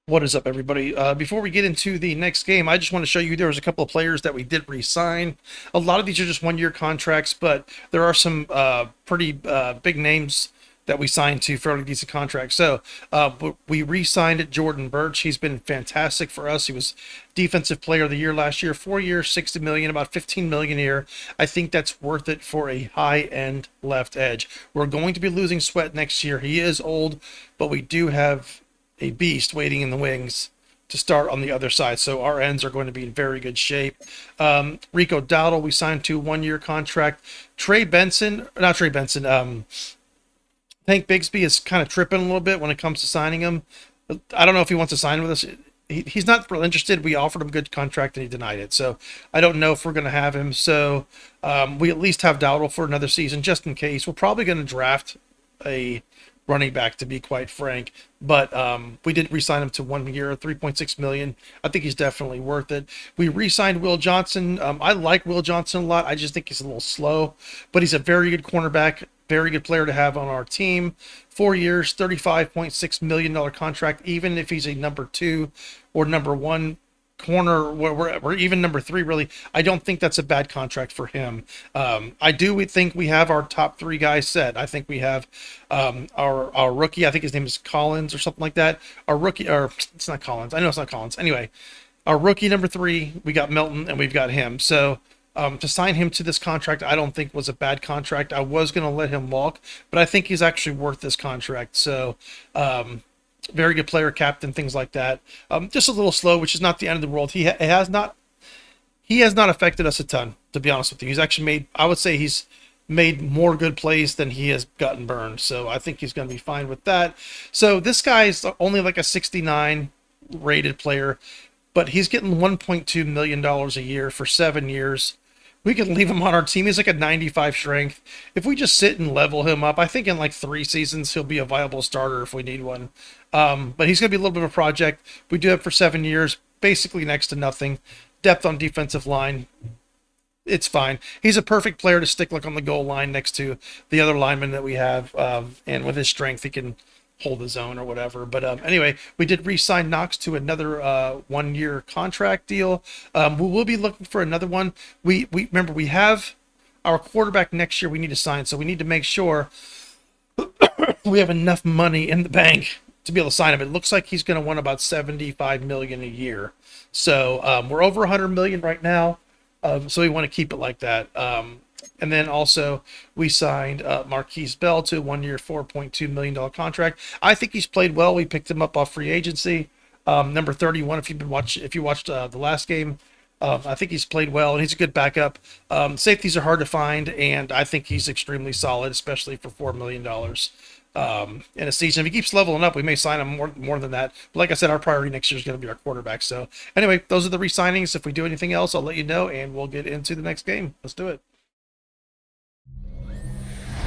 What is up, everybody? Before we get into the next game, I just want to show you there was a couple of players that we did re-sign. A lot of these are just one-year contracts, but there are some pretty big names that we signed to fairly decent contracts. So we re-signed Jordan Birch. He's been fantastic for us. He was Defensive Player of the Year last year. 4 years, 60 million, about 15 million a year. I think that's worth it for a high-end left edge. We're going to be losing Sweat next year. He is old, but we do have a beast waiting in the wings to start on the other side. So our ends are going to be in very good shape. Rico Dowdle, we signed to a 1-year contract. Tank Bigsby is kind of tripping a little bit when it comes to signing him. I don't know if he wants to sign with us. He's not real interested. We offered him a good contract and he denied it. So I don't know if we're going to have him. So we at least have Dowdle for another season just in case. We're probably going to draft a running back, to be quite frank, but we did re-sign him to 1 year, 3.6 million. I think he's definitely worth it. We re-signed Will Johnson. I like Will Johnson a lot. I just think he's a little slow, but he's a very good cornerback, very good player to have on our team. 4 years, $35.6 million contract. Even if he's a number 2 or number 1 corner, or even number 3, really, I don't think that's a bad contract for him. I do think we have our top 3 guys set. I think we have our rookie, I think his name is Collins or something like that. Our rookie, or it's not Collins, I know it's not Collins. Anyway, our rookie number 3, we got Milton and we've got him. So to sign him to this contract, I don't think was a bad contract. I was going to let him walk, but I think he's actually worth this contract. So very good player, captain, things like that. Just a little slow, which is not the end of the world. He has not affected us a ton, to be honest with you. He's actually he's made more good plays than he has gotten burned. So I think he's going to be fine with that. So this guy is only like a 69 rated player, but he's getting $1.2 million a year for 7 years. We can leave him on our team. He's like a 95 strength. If we just sit and level him up, I think in like 3 seasons, he'll be a viable starter if we need one. But he's going to be a little bit of a project. We do it for 7 years, basically next to nothing. Depth on defensive line, it's fine. He's a perfect player to stick like on the goal line next to the other linemen that we have. And with his strength, he can hold his own or whatever. But anyway, we did re-sign Knox to another 1-year contract deal. We will be looking for another one. We remember, we have our quarterback next year we need to sign, so we need to make sure we have enough money in the bank to be able to sign him. It looks like he's going to want about 75 million a year. So we're over 100 million right now. So we want to keep it like that. And then also we signed Marquise Bell to a 1-year, $4.2 million contract. I think he's played well. We picked him up off free agency. Number 31, if you watched the last game, I think he's played well and he's a good backup. Safeties are hard to find, and I think he's extremely solid, especially for $4 million in a season. If he keeps leveling up, we may sign him more than that. But like I said, our priority next year is going to be our quarterback. So anyway, those are the re-signings. If we do anything else, I'll let you know, and we'll get into the next game. Let's do it.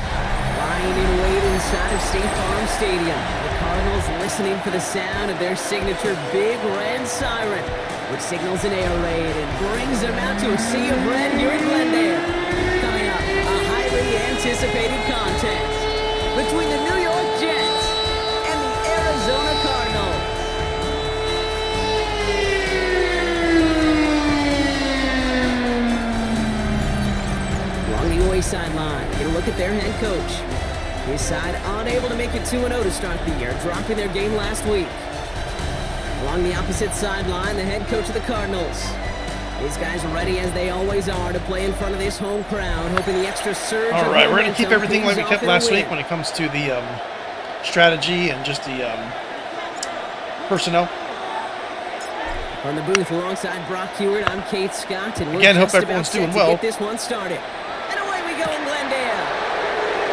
Lying in wait inside of State Farm Stadium, the Cardinals listening for the sound of their signature Big Red Siren, which signals an air raid and brings them out to a sea of red here in Glendale. Coming up, a highly anticipated contest between the New York Jets and the Arizona Cardinals. Along the away sideline, get a look at their head coach. His side unable to make it 2-0 to start the year, dropping their game last week. Along the opposite sideline, the head coach of the Cardinals. These guys are ready, as they always are, to play in front of this home crowd, hoping the extra surge. All right, we're going to keep everything like we kept last week when it comes to the strategy and just the personnel. On the booth alongside Brock Hewitt, I'm Kate Scott, and we're again, hope everyone's doing well. Get this one started. And away we go in Glendale.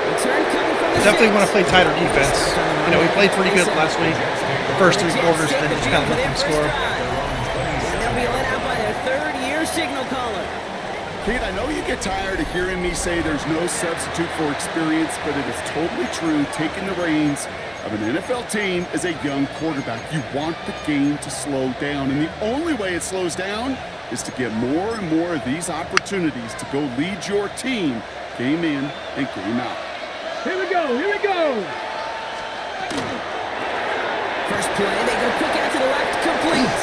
Return coming from the definitely want to play tighter defense. You know, we played pretty good last week. The first 3 quarters, then just kind of let them score. And they'll be let out by their 3rd-year signal caller. Pete, I know you get tired of hearing me say there's no substitute for experience, but it is totally true. Taking the reins of an NFL team is a young quarterback. You want the game to slow down, and the only way it slows down is to get more and more of these opportunities to go lead your team game in and game out. Here we go, here we go. First play, they go quick out to the left, complete.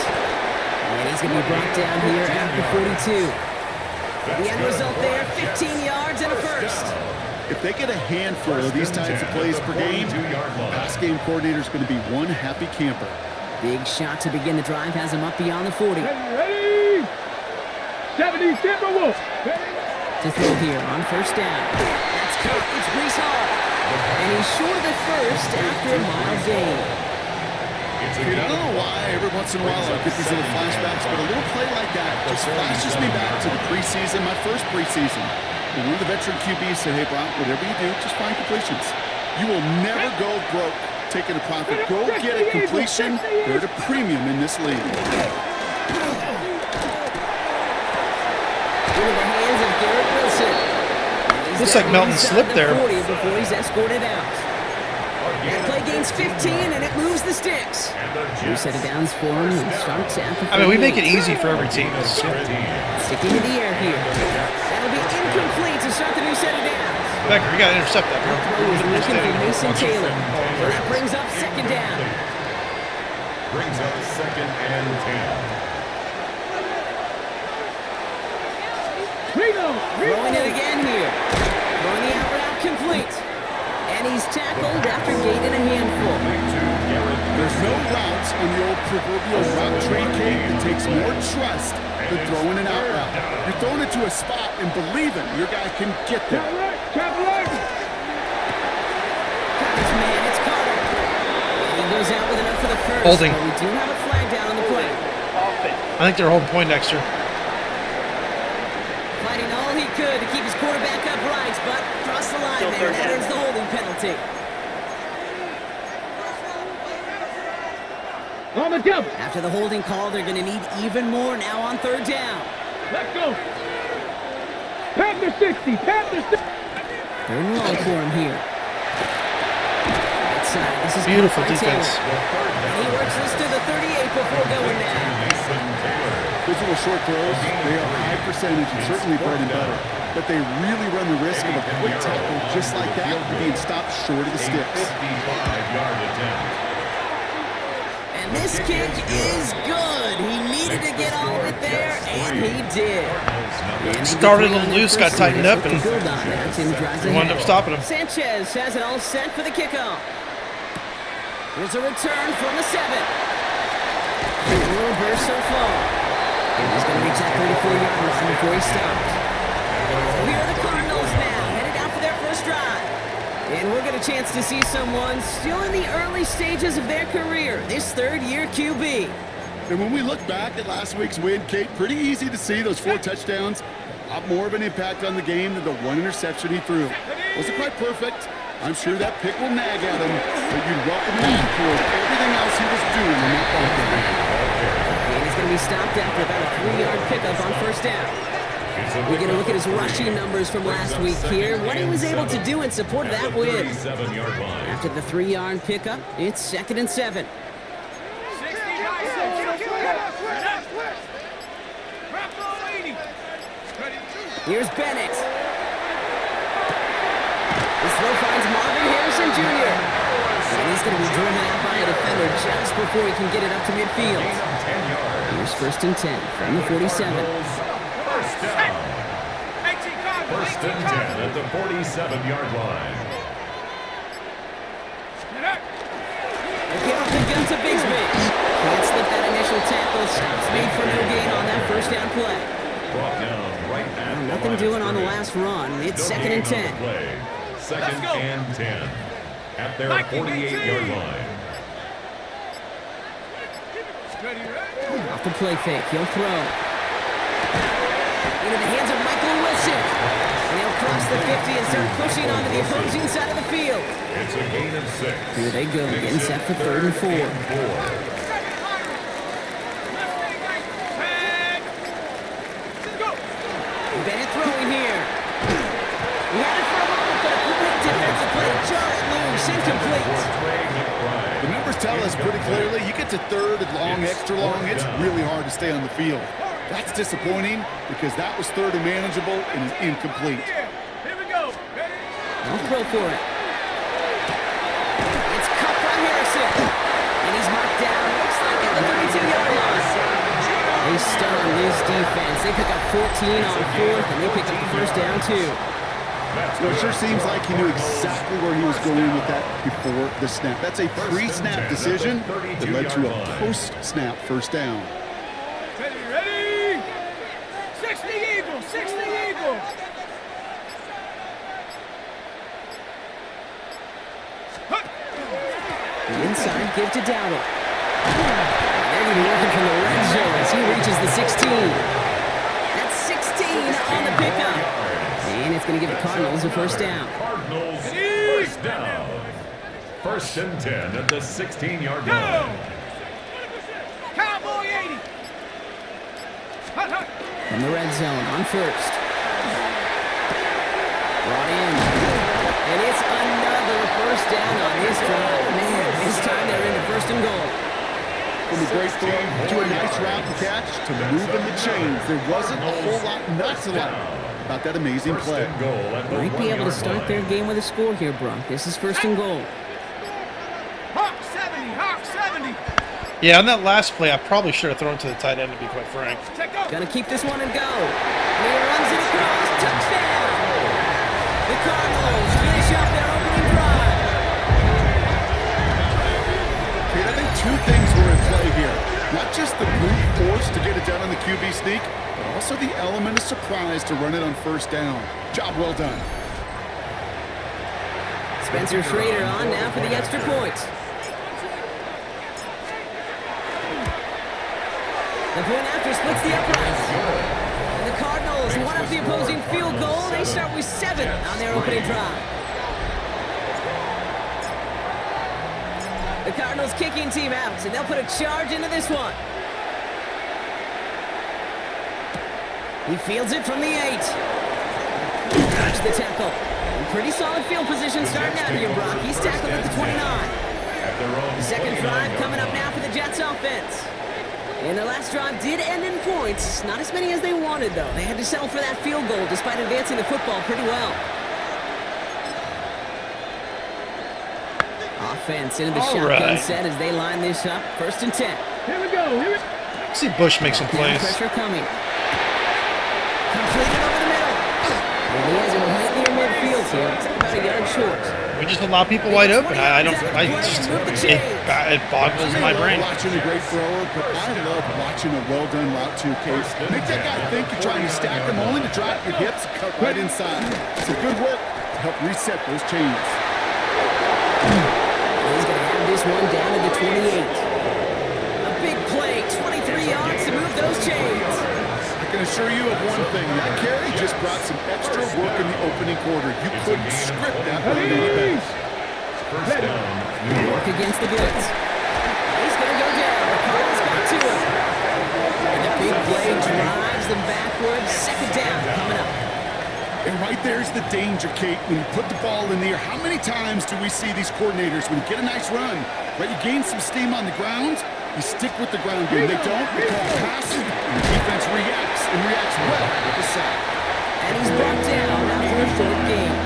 And he's going to be brought down here at the 42. The end result there, 15 yards and a first. If they get a handful of these types of plays per game, the pass game coordinator is going to be one happy camper. Big shot to begin the drive has him up beyond the 40. Ready? 70, Timberwolves. To throw here on first down. That's caught. It's Brees Hall. And he's short of the first after a mild gain. Dude, I don't know why every once in a while I get these little flashbacks, but a little play like that just flashes me back to the preseason, my first preseason. And one of the veteran QBs said, hey, Brock, whatever you do, just find completions. You will never go broke taking a profit. Go get a completion. They're at a premium in this league. Into the hands of Garrett Wilson. Looks like Melton slipped there. 40 before he's escorted out. And play gains 15, and it moves the sticks. New set of downs for him and starts at the 48. I mean, we make it easy for every team. Sticking to the air here. That'll be incomplete to start the new set of downs. Becker, you got to intercept that. That throw is looking for Mason Taylor. So that brings up second down. Brings up second and 10. Throwing it again here. Throwing the out route complete. And he's tackled after gaining a handful. There's no routes on the old proverbial route tree cake that takes more trust than throwing an out route. You're throwing it to a spot and believing your guy can get there. Carter's man, it's Carter. And he goes out with enough for the first. Holding. But we do have a flag down on the play. I think they're holding Poindexter. Fighting all he could to keep his quarterback upright, but across the line there, and that earns the holding penalty. On the double. After the holding call, they're going to need even more now on third down. Let's go. Panther 60. Panther 60. Third and long for him here. Right side. This is Beautiful Taylor. defense. And he works this to the 38 before going down. Those little short throws, they are high percentage and certainly bread and butter. But they really run the risk of a quick tackle just like that being stopped short of the sticks. 55-yard attempt. And this kick is good. He needed to get all of it there, and he did. And Started a little loose, got tightened up, and wound up stopping him. Sanchez has it all set for the kickoff. Here's a return from the 7. A little burst so far. And he's going to reach that 34-yard line before he stopped. So here are the Cardinals now, headed out for their first drive. And we'll get a chance to see someone still in the early stages of their career, this third-year QB. And when we look back at last week's win, Kate, pretty easy to see those 4 touchdowns. A lot more of an impact on the game than the 1 interception he threw. Wasn't quite perfect. I'm sure that pick will nag at him, but you'd welcome him for everything else he was doing in that ball game. And he's going to be stopped after about a 3-yard pickup on first down. We get a look at his rushing numbers from last week here, what he was able to do in support of that win. After the 3-yard pickup, it's second and 7. Here's Bennett. This throw finds Marvin Harrison Jr. And he's going to be driven out by a defender just before he can get it up to midfield. Here's first and 10 from the 47. First and 10 at the 47-yard line. Get off the gun to Bigsby. Can't slip that initial tackle. Stops made for no gain on that first down play. Brought down right at the Nothing line doing of on the scrimmage. last run. It's No second gain and on the 10. play. Second and 10 at their 48-yard line. Off the play fake. He'll throw. Into the hands of Michael Wilson. And he'll cross the 50 and start pushing onto the opposing side of the field. It's a gain of 6. Here they go, getting set for third and 4. Bennett throwing here. He had it for a moment, but a quick defensive play to jar it loose. Incomplete. The numbers tell us pretty clearly, you get to third and long, extra long, it's really hard to stay on the field. That's disappointing because that was third and manageable and is incomplete. I'll throw for it. It's cut by Harrison. And he's defense. They pick up 14 on fourth, and they pick up the first down, too. It sure seems like he knew exactly where he was going with that before the snap. That's a pre-snap decision that led to a post-snap first down. Ready? 60 Eagles, 60 Eagles. The inside give to Dowdle. They're going to be working from the red zone as he reaches the 16. That's 16 on the pickup. And it's going to give the Cardinals a first down. Cardinals first down. First and 10 at the 16-yard line. Cowboy 80. From the red zone on first. Brought in. And it's another first down on this drive. Man, this time they're into first and goal. From a great throw to a nice route and catch to moving the chains. There wasn't a whole lot not to like about that amazing play. Might be able to start their game with a score here, Brock. This is first and goal. Hawk 70, Hawk 70. Yeah, on that last play, I probably should have thrown to the tight end, to be quite frank. Check out. Gonna keep this one and go. And he runs it across. Touchdown! The Cardinals finish up their opening drive. I think two things were in play here. Not just the brute force to get it done on the QB sneak, but also the element of surprise to run it on first down. Job well done. Spencer Schrader on now for the extra point. The point after splits the uprights. And the Cardinals one up the opposing field goal. They start with 7 on their opening drive. The Cardinals kicking team out, and they'll put a charge into this one. He fields it from the 8. Dodge the tackle. Pretty solid field position starting out here, Brock. He's tackled at the 29. The second drive coming up now for the Jets offense. And their last drive did end in points. Not as many as they wanted, though. They had to settle for that field goal despite advancing the football pretty well. Offense into the shotgun set as they line this up. First and 10. Here we go. Here we go. See Bush make some plays. Pressure coming. Completed over the middle. And he has it right near midfield here. It's about a yard short. We just allow people wide open. It boggles my brain. Watching a great thrower, but I love watching a well-done route to case. Make that guy think you're trying to stack them only to drop your hips and cut right inside. It's a good work to help reset those chains. He's going to have this one down to the 28. A big play, 23 yards to move those chains. I can assure you of one thing. That carry just brought some extra work in the opening quarter. You couldn't script that one any better. First down. New York against the blitz. He's going to go down. The Cardinals got to him. And the big play drives them backwards. Second down coming up. And right there's the danger, Kate. When you put the ball in the air, how many times do we see these coordinators, when you get a nice run, right, you gain some steam on the ground, you stick with the ground game. They don't, they call passing, and the defense reacts, and reacts well with the sack. And he's brought down after a short game.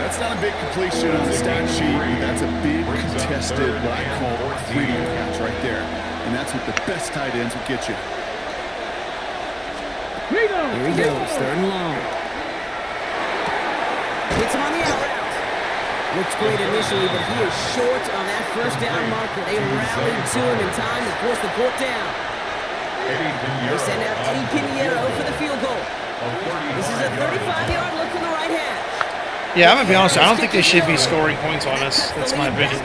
That's not a big completion on the stat sheet, but that's a big contested, what I call gritty catch right there. And that's what the best tight ends will get you. Here he goes, third and long. Hits him on the out route. Looks great initially, but he is short on that first down marker. They rallied to him in time to force the fourth down. They send out Eddie Pinheiro for the field goal. This is a 35-yard look from the right hash. Yeah, I'm going to be honest. I don't think they should be scoring points on us. That's my opinion.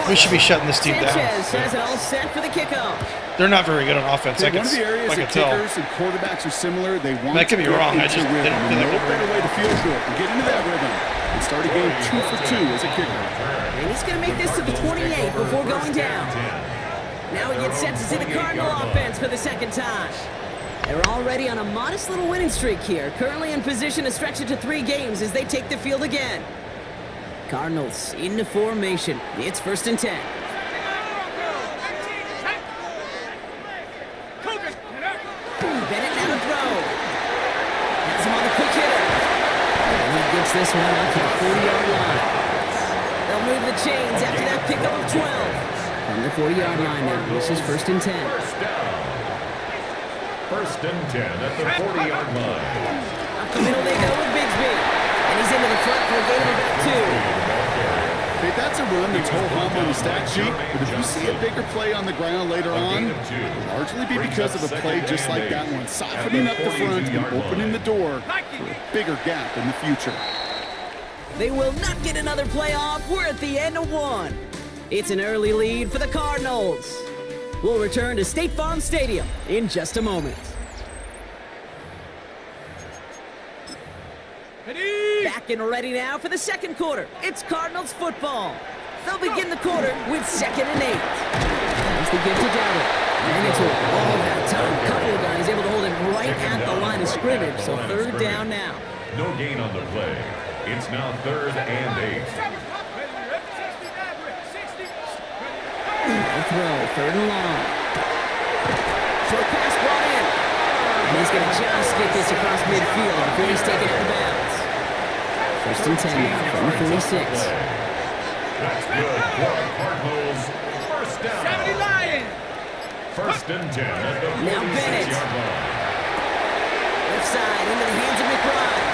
We should be shutting this team down. Sanchez has it all set for the kickoff. They're not very good on offense. One of the areas that kickers and quarterbacks are similar. They want that could be wrong. I just rhythm. didn't feel like No better way to feel good and get into that rhythm and start a game 2 for 2 as a kicker. And he's going to make this to the 28 before going down. Now he gets set to see the Cardinal offense for the second time. They're already on a modest little winning streak here, currently in position to stretch it to 3 games as they take the field again. Cardinals into formation. It's first and 10. Bennett now to throw. Has him on the quick hitter. And he gets this one up to the 40-yard line. They'll move the chains after that pickup of 12. From the 40-yard line now, this is first and 10. First and 10 at the 40-yard line. Up the middle they go with Bigsby. And he's into the front for a gain of about 2. Okay, that's a run that's ho-hum on the stat sheet, but if you see a bigger play on the ground later on, it'll largely be because of a play just like that one, softening up the front and opening the door for a bigger gap in the future. They will not get another playoff. We're at the end of 1. It's an early lead for the Cardinals. We'll return to State Farm Stadium in just a moment. Back and ready now for the second quarter. It's Cardinals football. They'll begin the quarter with 2nd and 8. There's the give to Dowdle. And it's all that time. A couple of guys able to hold him right at the line of scrimmage. So 3rd down now. No gain on the play. It's now 3rd and 8. No throw, 3rd and long. Short pass brought in. And he's going to just get this across midfield before he's taken out of bounds. 1st and 10 now from the 46. That's good for the Cardinals. First down. 70 Lions. First and 10 at the Now Bennett. 46-yard line. Left side into the hands of McBride.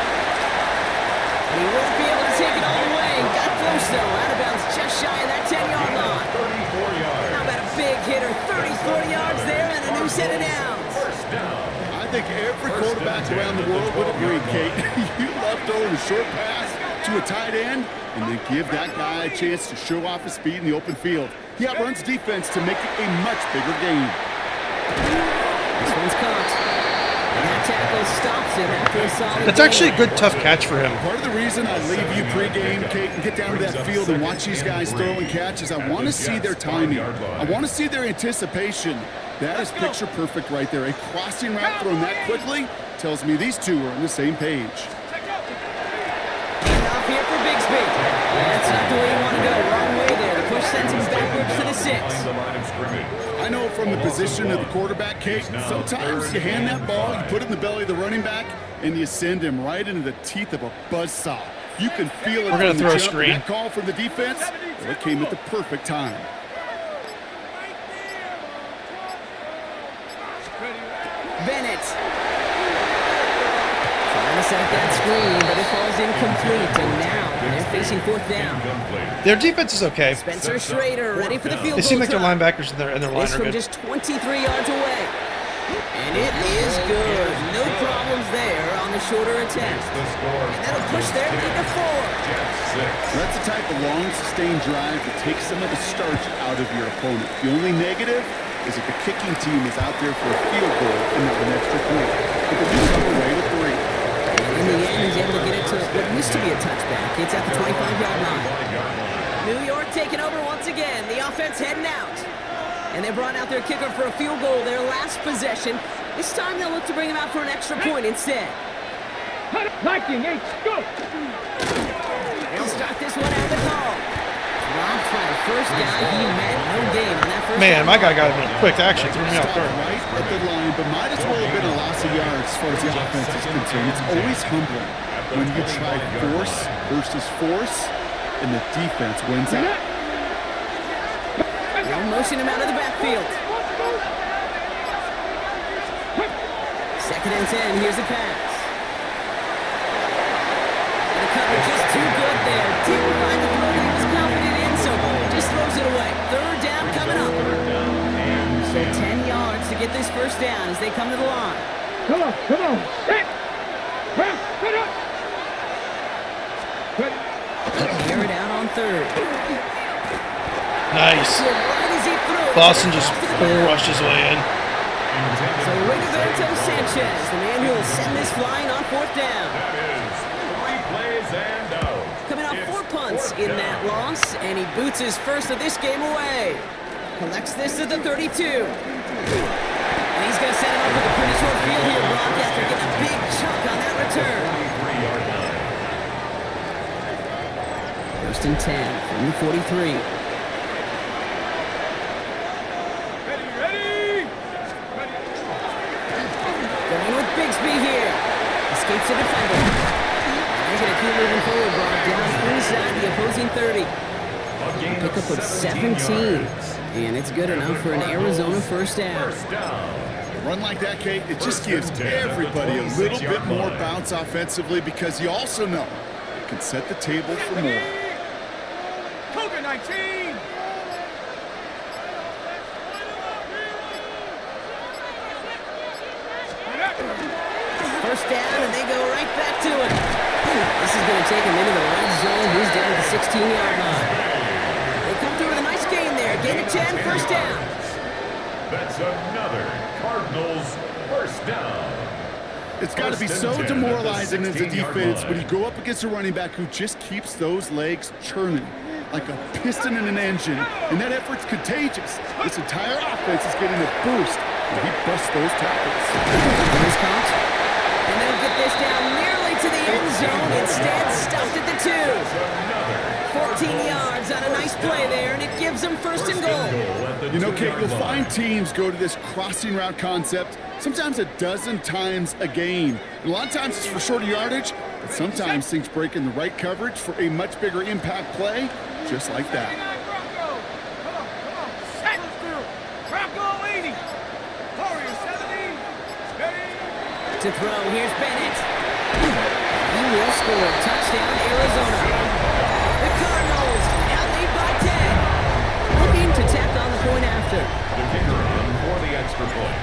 And he won't be able to take it all the way. Got close though. Out of bounds just shy of that 10-yard line. 34 yards. How about a big hitter? 30-40 yards there and a new set of downs. First down. I think every quarterback around the world would agree, Kate. You love throwing a short pass to a tight end and then give that guy a chance to show off his speed in the open field. He outruns defense to make it a much bigger game. This one's caught. And that tackle stops him after a solid That's actually a good tough catch for him. Part of the reason I leave you pregame, Kate, and get down to that field and watch these guys throw and catch is I want to see their timing. I want to see their anticipation. That is picture perfect right there. A crossing route thrown that quickly tells me these two are on the same page. Handoff here for Bigsby. That's not the way you want to go. Wrong way there. The push sends him backwards to the 6. The line of scrimmage. I know from the position of the quarterback, Kate, sometimes you hand that ball, you put it in the belly of the running back, and you send him right into the teeth of a buzzsaw. You can feel it. We're gonna from the throw a jump. screen. That call from the defense, well, it came at the perfect time. Bennett. Trying to set up that screen, but it falls incomplete. And now they're facing 4th down. Their defense is okay. Spencer Schrader ready for the field They seem goal like their try. linebackers and their line This are from good. just 23 yards away. And it is good. No problems there on the shorter attempt. The score. And that'll push their lead to 4. Jets 6. That's the type of long, sustained drive that takes some of the starch out of your opponent. The only negative is if the kicking team is out there for a field goal and not an extra point. But they do come away with 3. In the end, he's able to get it to what used to be a touchback. It's at the 25-yard line. New York taking over once again. The offense heading out. And they brought out their kicker for a field goal their last possession. This time they'll look to bring him out for an extra point instead. Viking, H, go! They'll start this one out of the call. Rob Fry, first guy he met, no gain on that first Man, down. my guy got him in a quick action, threw me off Stop guard. right at the line, but might as well have been a loss of yards as far as the offense is concerned. It's always humbling when you try force versus force, and the defense wins out. They'll motion him out of the backfield. 2nd and 10, here's the pass. And the cover just too good there. Didn't find the throw that he was confident in, so just throws it away. 3rd down coming up. So 10 yards to get this first down as they come to the line. Come on, come on. Hit! Put up! Air it out on 3rd. Nice. So right as he threw it, Boston just off to the bull back. rushed his way in. So Rigoberto Sanchez, the man who will send this flying on 4th down. That is 3 plays and out. Coming off It's 4 punts 4th in down. that loss, and he boots his first of this game away. Collects this at the 32. And he's going to set him up with a pretty short field here, Brock, after getting a big chunk on that return. 23-yard line. 1st and 10 from the 43. Ready! Going with Bigsby here. Escapes the defender. They're going to keep moving forward, Brock, down inside the opposing 30. A gain Pickup of 17. yards. And it's good enough for an Arizona first down. First down. run like that, Kate, it just gives everybody a little bit more bounce offensively because you also know it can set the table for more. Cougar 19! First down, and they go right back to it. This is going to take him into the red zone. He's down at the 16-yard line. They come through with a nice gain there. Gain of 10, first down. That's another Cardinals first down. It's got to be so demoralizing as a defense when you go up against a running back who just keeps those legs churning like a piston in an engine, and that effort's contagious. This entire offense is getting a boost when he busts those tackles. Nice count. And they'll get this down nearly to the end zone. Instead, stopped at the 2. 14 yards on a nice play there, and it gives them first and goal. You know, Kate, you'll find teams go to this crossing route concept sometimes a dozen times a game. And a lot of times it's for shorter yardage, but sometimes things break in the right coverage for a much bigger impact play, just like that. Bronco 80! Warrior 70! Ready? To throw, here's Bennett. He will score. Touchdown, Arizona. The Cardinals now lead by 10. Looking to tack on the point after. The kicker in for the extra point.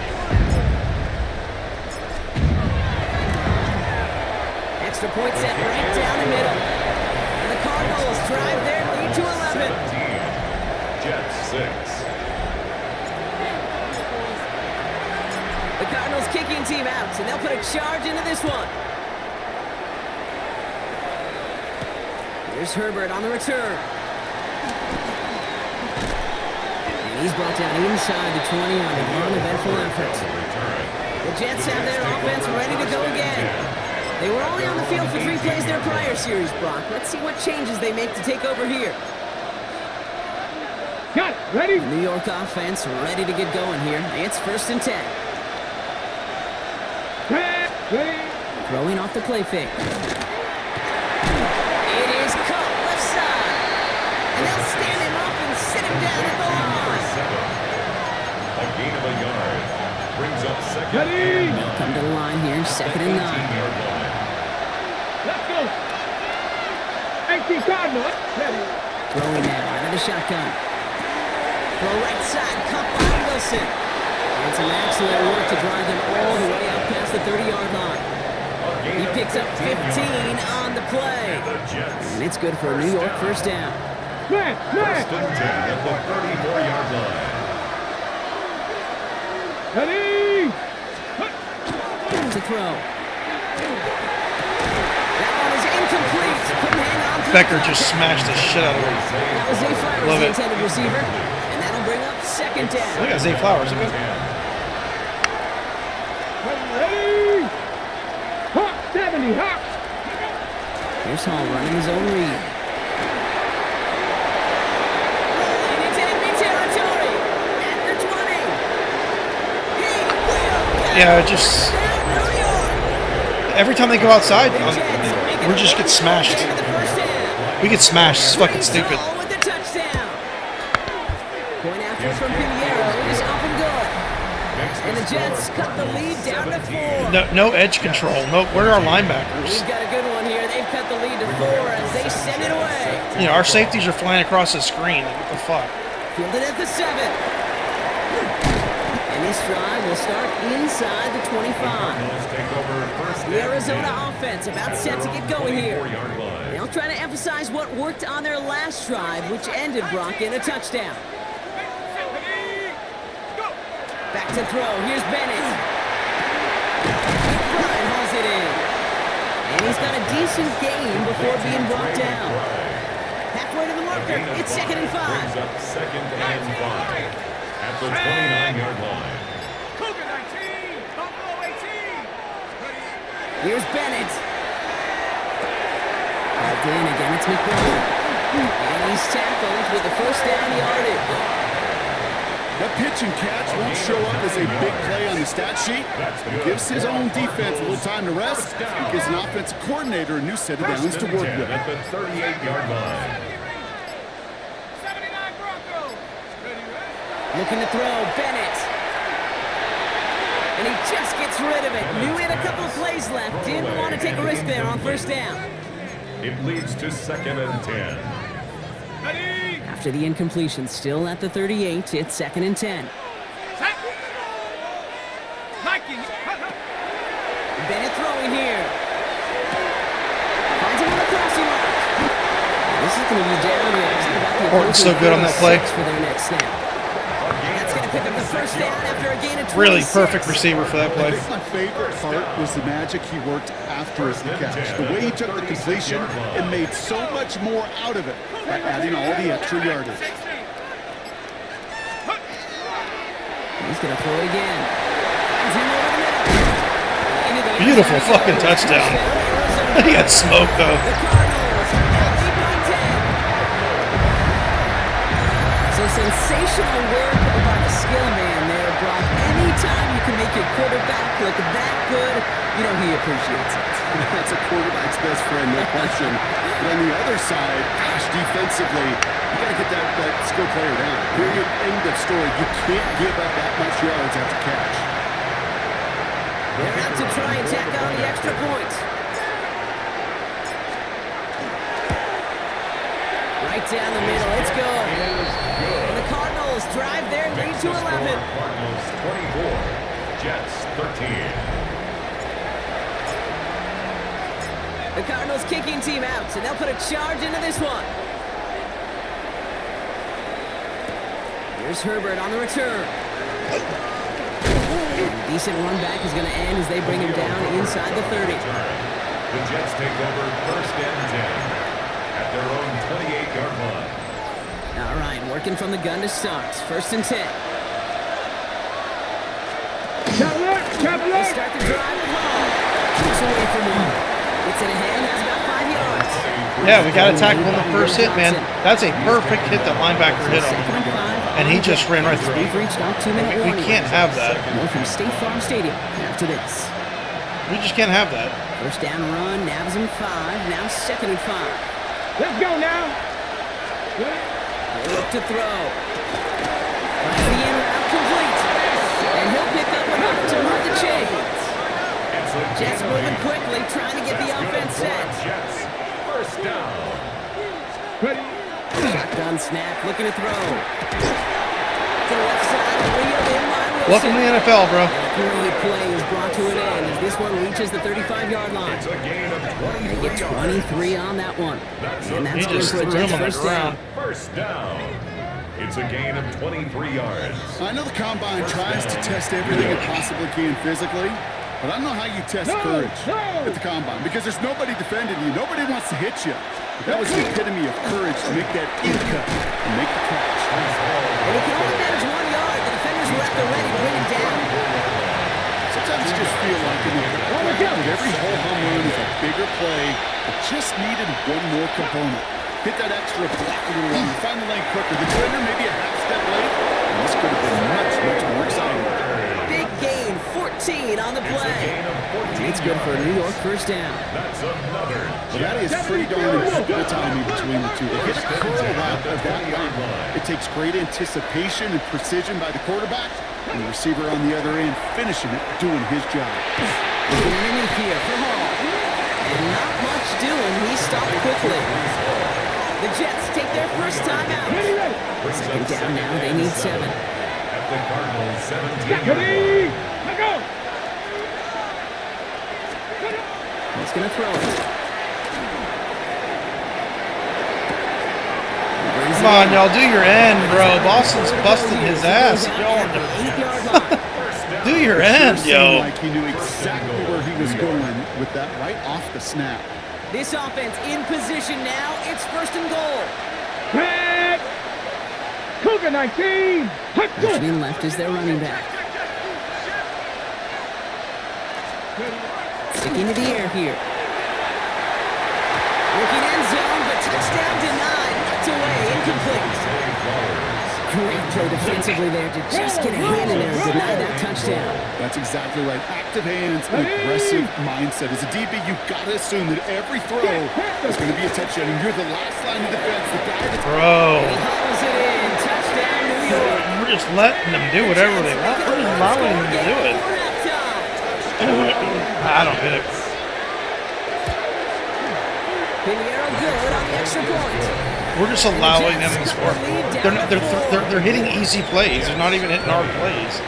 Extra point set right down the middle. And the Cardinals drive their lead to 11. 17. Jets 6. The Cardinals kicking team out, and they'll put a charge into this one. Here's Herbert on the return. And he's brought down inside the 20 on an uneventful effort. The Jets have their offense ready to go again. They were only on the field for 3 plays their prior series, Brock. Let's see what changes they make to take over here. Got it. Ready? The New York offense ready to get going here. It's 1st and 10. Ready? Throwing off the play fake. It is caught left side. And they'll stand him up and sit him down at the line. A gain of a yard. Brings up second. Ready? They'll come to the line here, 2nd and 9. 18-yard line. Let's go. 18 Cardinals. Ready? Throwing now out of the shotgun. Throw right side, caught by Wilson. And some excellent work to drive them all the way up past the 30-yard line. He picks up 15 on the play. And it's good for a New York first down. Man. First and 10 at the 34-yard line. Ready? To throw. That one is incomplete. Couldn't hang on to Becker the just smashed the shit out of him. That was Zay Flowers, Love the it. intended receiver. And that'll bring up 2nd down. Look at Zay Flowers. Look at Ready? Hawk 70, Hawk. Here's Hall running his own read. Rolling into enemy territory. At the 20. He will get Yeah, it just down New York. every time they go outside, The Jets make it we just get smashed. into the first down. We get smashed. It's fucking stupid. Hall with the touchdown. Point after from Pinheiro is up and good. And the Jets cut the lead down to 4. No edge control. No, where are our linebackers? We've got a good one here. They've cut the lead to 4 as they send it away. You know, our safeties are flying across the screen. Like, what the fuck? Fielded at the 7. And this drive will start inside the 25. Cardinals take over first The and Arizona 10 offense about set to get at the going here. 24-yard line. They'll try to emphasize what worked on their last drive, which ended Brock in a touchdown. Back to throw. Here's Bennett. McBride hauls it in. And he's got a decent gain before being brought down. Halfway to the marker. It's 2nd and 5. Brings up 2nd and 5 at the 29-yard line. Cougar 19, Buffalo 18. Ready? Here's Bennett. Back in again. It's McBride. And he's tackled with the first down yardage. That pitch and catch won't show up as a big play on the stat sheet. It gives his own defense a little time to rest. It gives an offensive coordinator a new set of downs First to and work 10 with. at the 38-yard line. 79 Broncos. Ready? Looking to throw. Bennett. And he just gets rid of it. Knew he had a couple of plays left. Didn't want to take a risk there on first down. It leads to 2nd and 10. After the incompletion, still at the 38, it's 2nd and 10. Bennett throwing here. Finds him on the crossing route. This is going to be down here. Horton's so good on that play. For their next snap. That's going to pick up the first down after a gain of 26. Really perfect receiver for that I play. think my favorite part was the magic he worked after the catch. The way he took the completion and made so much more out of it by adding all the extra yardage. He's going to throw it again. Finds him over the middle. Into the Beautiful fucking touchdown. He got smoked though. The Cardinals lead by 10. So sensational work by the skill man there, Brock. Anytime you can make your quarterback look that good, you know he appreciates it. That's a quarterback's best friend, no question. But on the other side, gosh, defensively, you got to get that skill player down. Period. End of story. You can't give up that much yards after catch. They're out to try and tack on the extra point. Right down the middle. Let's go. And the Cardinals drive their lead to 11. Cardinals 24, Jets 13. The Cardinals kicking team out, and they'll put a charge into this one. Here's Herbert on the return. Decent run back is going to end as they bring him down inside the 30. The Jets take over 1st and 10 at their own 28-yard line. All right, working from the gun to start. 1st and 10. They start the drive with Hall. Kicks away from him. Gets it ahead, has about 5 yards. Yeah, we got to tackle on the first hit, man. That's a perfect hit that linebacker hit on. And he just ran right through. We've reached our 2-minute We warning. can't have that. More from State Farm Stadium after this. We just can't have that. First down run, nabs him 5, now 2nd and 5. Let's go now. Look to throw. Finds the in route complete. And he'll pick up enough to move the chains. Jets moving quickly, trying to get the offense set. Jets, 1st down. Shotgun snap, looking to throw. To the left side, reeled in by Wilson. Welcome to the NFL, bro. Great play is brought to an end as this one reaches the 35-yard line. It's a gain of They 23 get yards. 23 on that one. And He that's good just for a threw him Jets on the first down. ground. 1st down. It's a gain of 23 yards. I know the Combine tries to test everything it possibly can physically, but I don't know how you test courage at the Combine because there's nobody defending you. Nobody wants to hit you. But that was the epitome of courage to make that in cut and make the catch. And he can only manage 1 yard. The defenders were at the ready to bring him down. Sometimes you just feel like that every whole home run is a bigger play that just needed one more component. Hit that extra block a little longer, find the lane quicker. The defender maybe a half step late, and this could have been much, much more exciting. Big gain, 14 on the play. It's good for a New York first down. That's another. Well, that is pretty darn incredible timing between the two. They hit a curl route of that line. It takes great anticipation and precision by the quarterback, and the receiver on the other end finishing it, doing his job. Looking underneath here for Hall. And not much doing. He stopped quickly. The Jets take their first time out. 2nd down now. They need 7. At the Cardinals 17-yard line. Let go. He's going to throw it. Come on, y'all, do your end, bro. Boston's busting his ass. Y'all, 8-yard line. do your end, Seemed yo. like he knew exactly where he was going with that right off the snap. This offense in position now. It's 1st and goal. Red. Cougar 19. Let's go. Rushing left is their running back. Sticking to the air here. Looking end zone, but touchdown denied. Knocked away, incomplete. Great play defensively there to just get a hand in there and deny that touchdown. That's exactly right. Active hands, an aggressive mindset. As a DB, you've got to assume that every throw is going to be a touchdown, and you're the last line of defense. The guy that's Bro. He hauls it in. Touchdown, New York. We're just letting them do whatever they want. We're just allowing them to do it. I don't get it. Pinheiro good on the extra point. We're just allowing them to score. They're hitting easy plays. They're not even hitting our plays.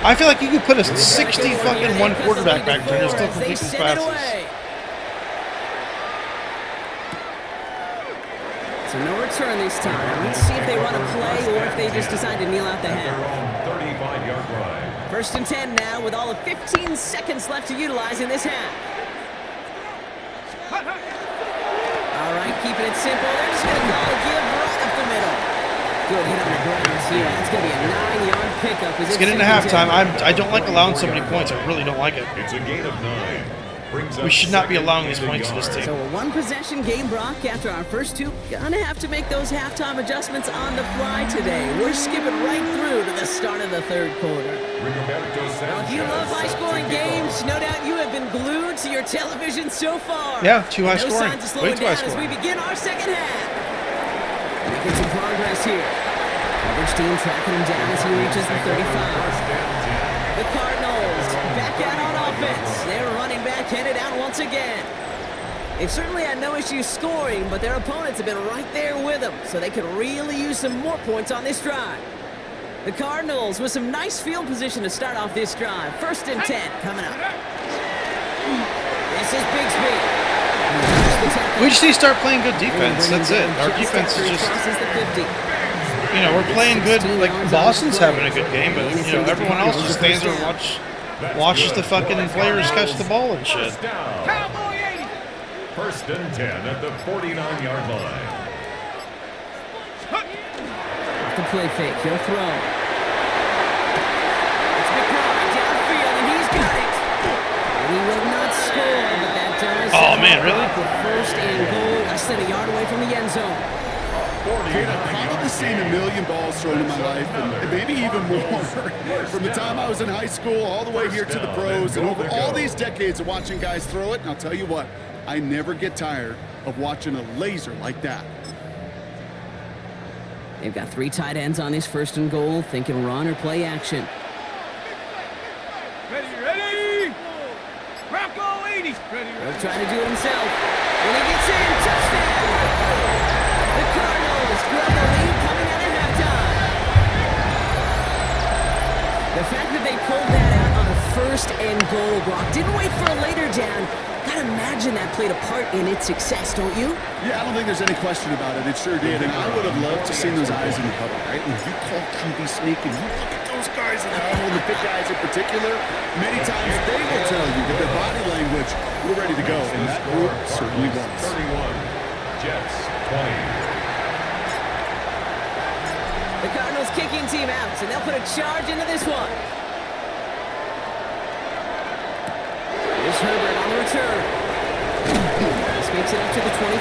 I feel like you could put a 60 fucking one quarterback back there and still complete these passes. So no return this time. Let's see if they run a play or if they just decide to kneel out the half. 35-yard line. 1st and 10 now with all of 15 seconds left to utilize in this half. All right, keeping it simple. They're just going to call a give right up the middle. Good hit on the ground here. That's going to be a 9-yard pickup. Let's get into halftime. I don't like allowing so many points. I really don't like it. It's a gain of 9. We should not be allowing these points to this team. So a one-possession game, Brock, after our first two. Gonna have to make those halftime adjustments on the fly today. We're skipping right through to the start of the third quarter. Now, if you love high-scoring games, no doubt you have been glued to your television so far. Yeah, too high no scoring. signs of slowing Way too high down as we scoring. begin our second half. Making some progress here. Coverage team tracking him down as he reaches the 35. The Cardinals back out on offense. They're running back headed out once again. They've certainly had no issues scoring, but their opponents have been right there with them, so they could really use some more points on this drive. The Cardinals with some nice field position to start off this drive. 1st and 10 coming up. This is Bigsby. We just need to start playing good defense. That's it. Our defense is just, we're playing good. Like, Boston's having a good game, but, everyone else just stands there and watches the fucking players catch the ball and shit. 1st and 10 at the 49-yard line. Off the play fake, he'll throw. It's McBride downfield, and he's got it. And he will not score, but that does. Oh, man, really? With 1st and goal, less than a yard away from the end zone. I've probably seen a million balls thrown in my life, and maybe even more. From the time I was in high school all the way here to the pros, and over all these decades of watching guys throw it, and I'll tell you what, I never get tired of watching a laser like that. They've got 3 tight ends on this 1st and goal, thinking run or play action. Ready! Rocco 80! He'll try to do it himself. When he gets in, touchdown! The Cardinals grab the lead coming out of halftime. The fact that they pulled that out on a 1st and goal, Brock, didn't wait for a later down. Gotta imagine that played a part in its success, don't you? Yeah, I don't think there's any question about it. It sure did, and I would have loved to see those eyes in the cover, right? When you call QB sneak and you look at those guys in the huddle, the big guys in particular, many times they will tell you that their body language, we're ready to go, and that group certainly was. 31, Jets 20. The Cardinals kicking team out, and they'll put a charge into this one. Here's Herbert on the return. This makes it up to the 25.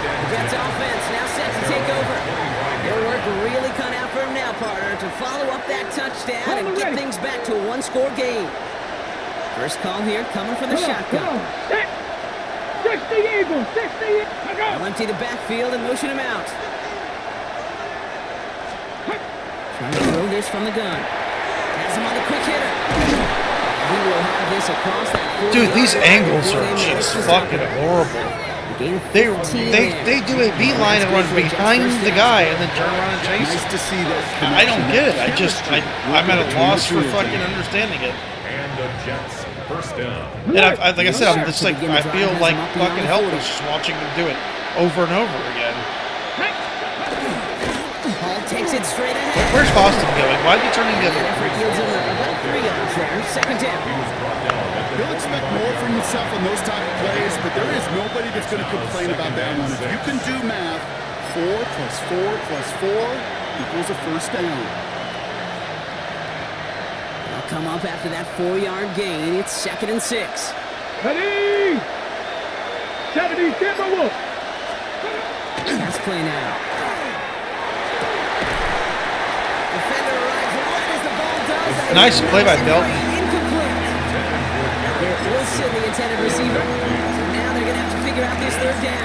The Jets offense now set to take over. Their work really cut out for him now, partner, to follow up that touchdown and get things back to a one-score game. First call here coming from the shotgun. 60 Eagles! 60 Eagles! They'll empty the backfield and motion him out. Trying to throw this from the gun. Has him on the quick hitter. He will have this across that. Dude, these angles are just fucking horrible. They do a beeline and run behind the guy and then turn around and chase Nice him. to see that. I don't get it. I'm at a loss for fucking understanding it. And the Jets 1st down. And like I said, I'm just like, I feel like fucking helpless just watching them do it over and over again. Hall takes it straight ahead. Where's Boston going? Why are you turning the other That effort yields him about 3 yards there. 2nd down. He'll expect more from himself on those type of plays, but there is nobody that's going to complain about that one. If you can do math, 4 plus 4 plus 4 equals a 1st down. They'll come up after that 4-yard gain. It's 2nd and 6. Ready! 70 Timberwolves! Let's play now. Defender arrives right as the ball does. Nice play by Belton. Incomplete. There was still the intended receiver. So now they're going to have to figure out this 3rd down.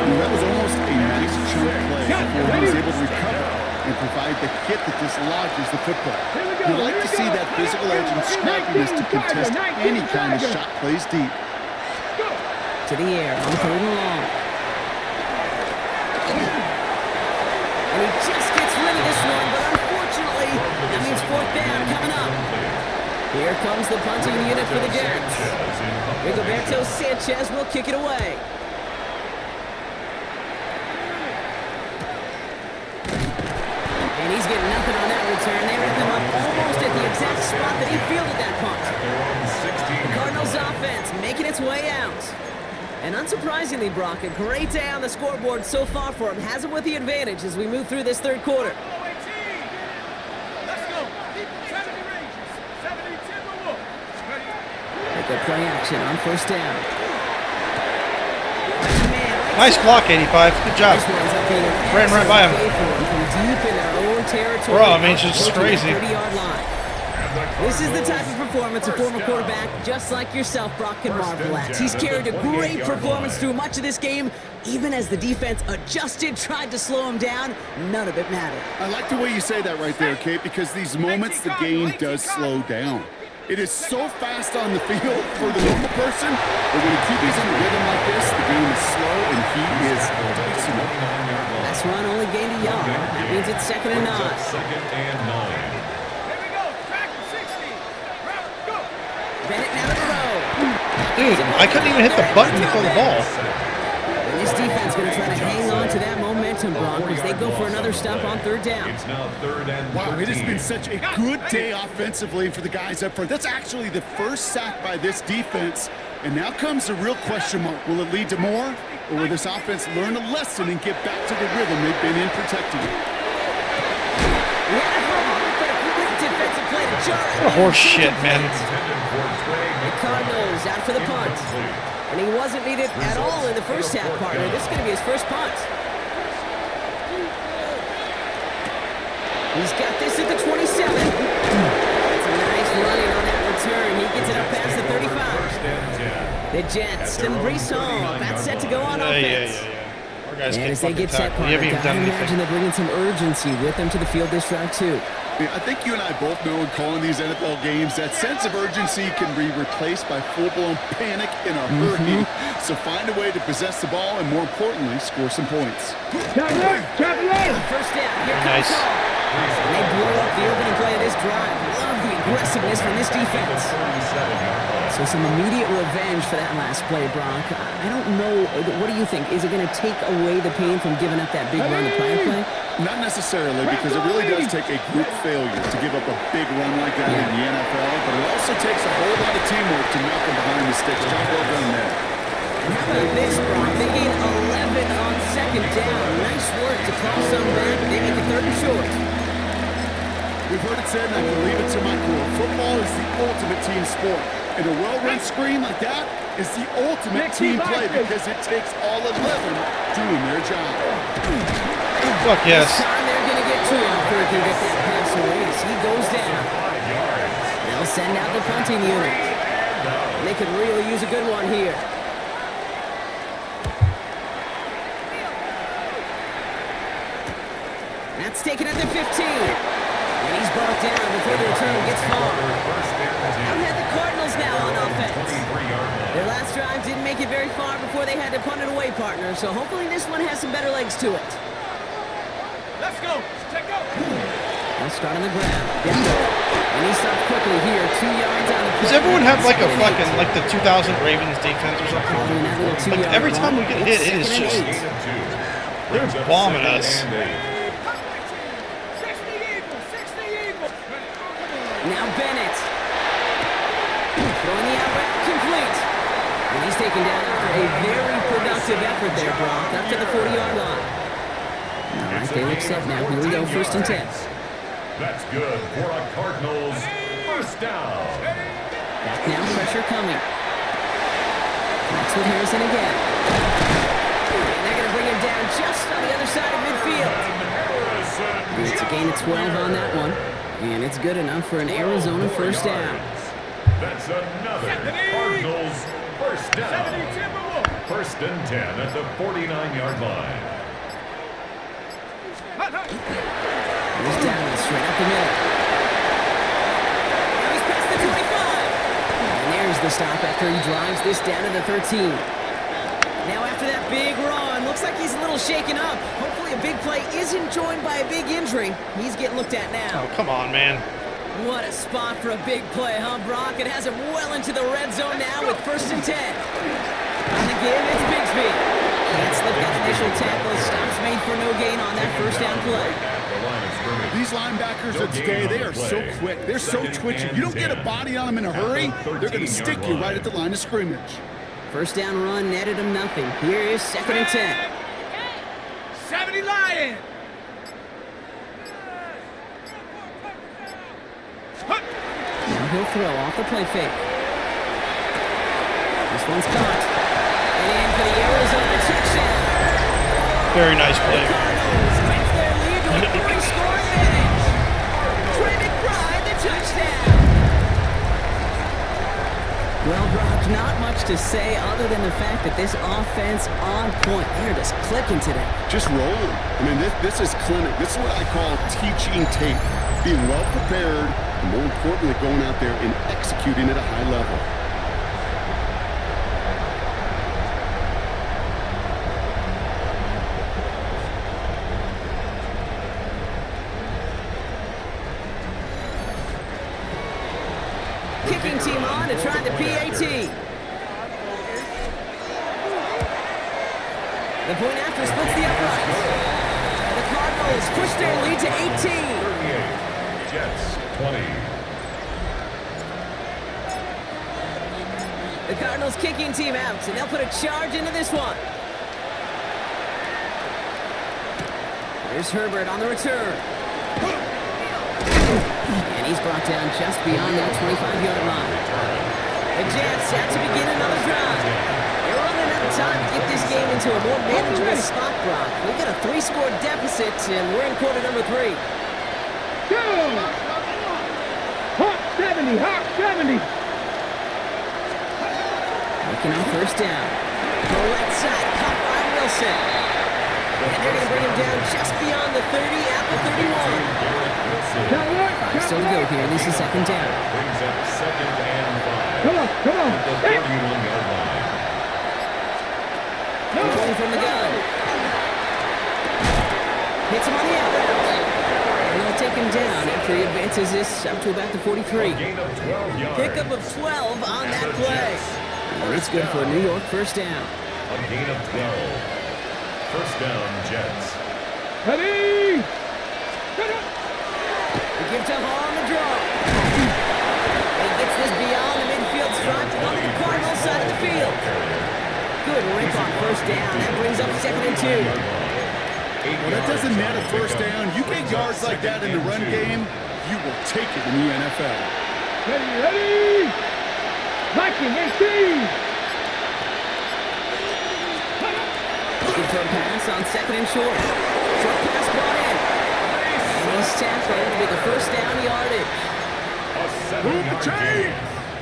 That was almost a nice chunk play before he was able to recover. and provide the hit that dislodges the football. You like to see that physical edge and scrappiness to contest any kind of shot plays deep. To the air on 3rd and long. And he just gets rid of this one, but unfortunately, that means 4th down coming up. Here comes the punting unit for the Jets. Rigoberto Sanchez will kick it away. And he's getting nothing on that return. They wrapped him up almost at the exact spot that he fielded that punt. The Cardinals offense making its way out. And unsurprisingly, Brock, a great day on the scoreboard so far for him. Has him with the advantage as we move through this 3rd quarter. Make a play action on 1st down. Nice block, 85. Good job. Ran right by him. Bro, I mean, it's just crazy. This is the type of performance a former quarterback just like yourself, Brock, can marvel at. He's carried a great performance through much of this game. Even as the defense adjusted, tried to slow him down, none of it mattered. I like the way you say that right there, Kate, because these moments the game does slow down. It is so fast on the field for the normal person, but when a QB's in a rhythm like this, the game is slow and he is dicing it. Last run only gained a yard. That means it's 2nd and 9. 2nd and 9. Bennett now to throw. Dude, I couldn't even hit the button to throw the ball. And this defense going to try to hang on to that momentum, Brock, as they go for another stop on 3rd down. It's now 3rd and 13. Wow, it has been such a good day offensively for the guys up front. That's actually the first sack by this defense. And now comes the real question mark. Will it lead to more? Or will this offense learn a lesson and get back to the rhythm they've been in protecting it? What a horse shit, man. The Cardinals out for the punt. And he wasn't needed at all in the first half, partner. This is going to be his first punt. He's got this at the 27. That's a nice running on that return. He gets it up past the 35. The Jets and Brees Hall about set to go on offense. Our guys And can't as they fucking get set, tackle. You partner, haven't even done I imagine anything. they're bringing some urgency with them to the field this drive, too. I think you and I both know in calling these NFL games that sense of urgency can be replaced by full-blown panic in a hurry. So find a way to possess the ball and, more importantly, score some points. First down. Here comes Nice. Hall. And they blow up the opening play of this drive. Love the aggressiveness from this defense. So some immediate revenge for that last play, Brock. I don't know. What do you think? Is it going to take away the pain from giving up that big run the prior play? Not necessarily, because it really does take a group failure to give up a big run like that in the NFL, but it also takes a whole lot of teamwork to knock them behind the sticks. Job well done there. And how about this, Brock? They gain 11 on 2nd down. Nice work to call some back. They make it 3rd and short. We've heard it said, and I can leave it to my core. Football is the ultimate team sport. And a well-run screen like that is the ultimate team play because it takes all 11 doing their job. Fuck yes. This time they're going to get to him before he can get that pass away as he goes down. They'll send out the punting unit. They could really use a good one here. That's taken at the 15. And he's brought down before the return gets far. Out had the Cardinals now on offense. Their last drive didn't make it very far before they had to punt it away, partner. So hopefully this one has some better legs to it. Let's go. Check out. They'll start on the ground. And he stopped quickly here, 2 yards out of the Does everyone have like a fucking, like the 2000 Ravens defense or something? Like every time we get hit, it is just, they're bombing us. Now Bennett. Throwing the out route complete. And he's taken down after a very productive effort there, Brock, up to the 40-yard line. All right, they look set now. Here we go, 1st and 10. That's good for a Cardinals first down. Back now, pressure coming. Connects with Harrison again. And they're going to bring him down just on the other side of midfield. It's a gain of 12 on that one. And it's good enough for an Arizona first down. That's another Cardinals first down. 1st and 10 at the 49-yard line. Straight up the middle. Now he's past the 25. And there's the stop after he drives this down to the 13. Now after that big run, looks like he's a little shaken up. Hopefully a big play isn't joined by a big injury. He's getting looked at now. Oh, come on, man. What a spot for a big play, huh, Brock? It has him well into the red zone now with 1st and 10. On the give, it's Bigsby. Can't slip that initial tackle. Stops made for no gain on that 1st down play. These linebackers of today, they are so quick. They're so twitchy. You don't get a body on them in a hurry, they're going to stick you right at the line of scrimmage. 1st down run netted him nothing. Here is 2nd and 10. 70 Lions. Now he'll throw off the play fake. This one's caught. And for the Arizona touchdown. Very nice play. Cardinals get their lead to a 3-score advantage. Trey McBride, the touchdown. Well, Brock, not much to say other than the fact that this offense on point. They're just clicking today. Just rolling. I mean, this is clinic. This is what I call teaching tape. Being well prepared, and more importantly, going out there and executing at a high level. Kicking team on to try the PAT. The point after splits the uprights. The Cardinals push their lead to 18. 38. Jets 20. The Cardinals kicking team out, and they'll put a charge into this one. Here's Herbert on the return. And he's brought down just beyond that 25-yard line. The Jets have to begin another drive. They're running out of time to get this game into a more manageable spot, Brock. We've got a 3-score deficit, and we're in quarter number 3. Go! Hawk 70, Hawk 70. Looking on 1st down. The right side, caught by Wilson. And they're going to bring him down just beyond the 30 at the 31. Now what? 5 still to go here. This is 2nd down. Brings up 2nd and 5. Come on, come on. At the 31-yard line. Rolling from the gun. Hits him on the outbound. And they'll take him down after he advances this up to about the 43. Gain of 12 yards. Pickup of 12 on that And the play. Jets. And it's good for a New York 1st down. A gain of 12. 1st down, Jets. Ready? They give to Hall on the draw. He gets this beyond the midfield stripe to on the Cardinals side of the field. Good rip on 1st down. That brings up 2nd and 2. Well, that doesn't net a 1st down. You get yards like that in the run game, you will take it in the NFL. Ready? Viking 18. Looking for a pass on 2nd and short. Short pass brought in. And he's tackled with the 1st down yardage. A Move the 7-yard chains. gain.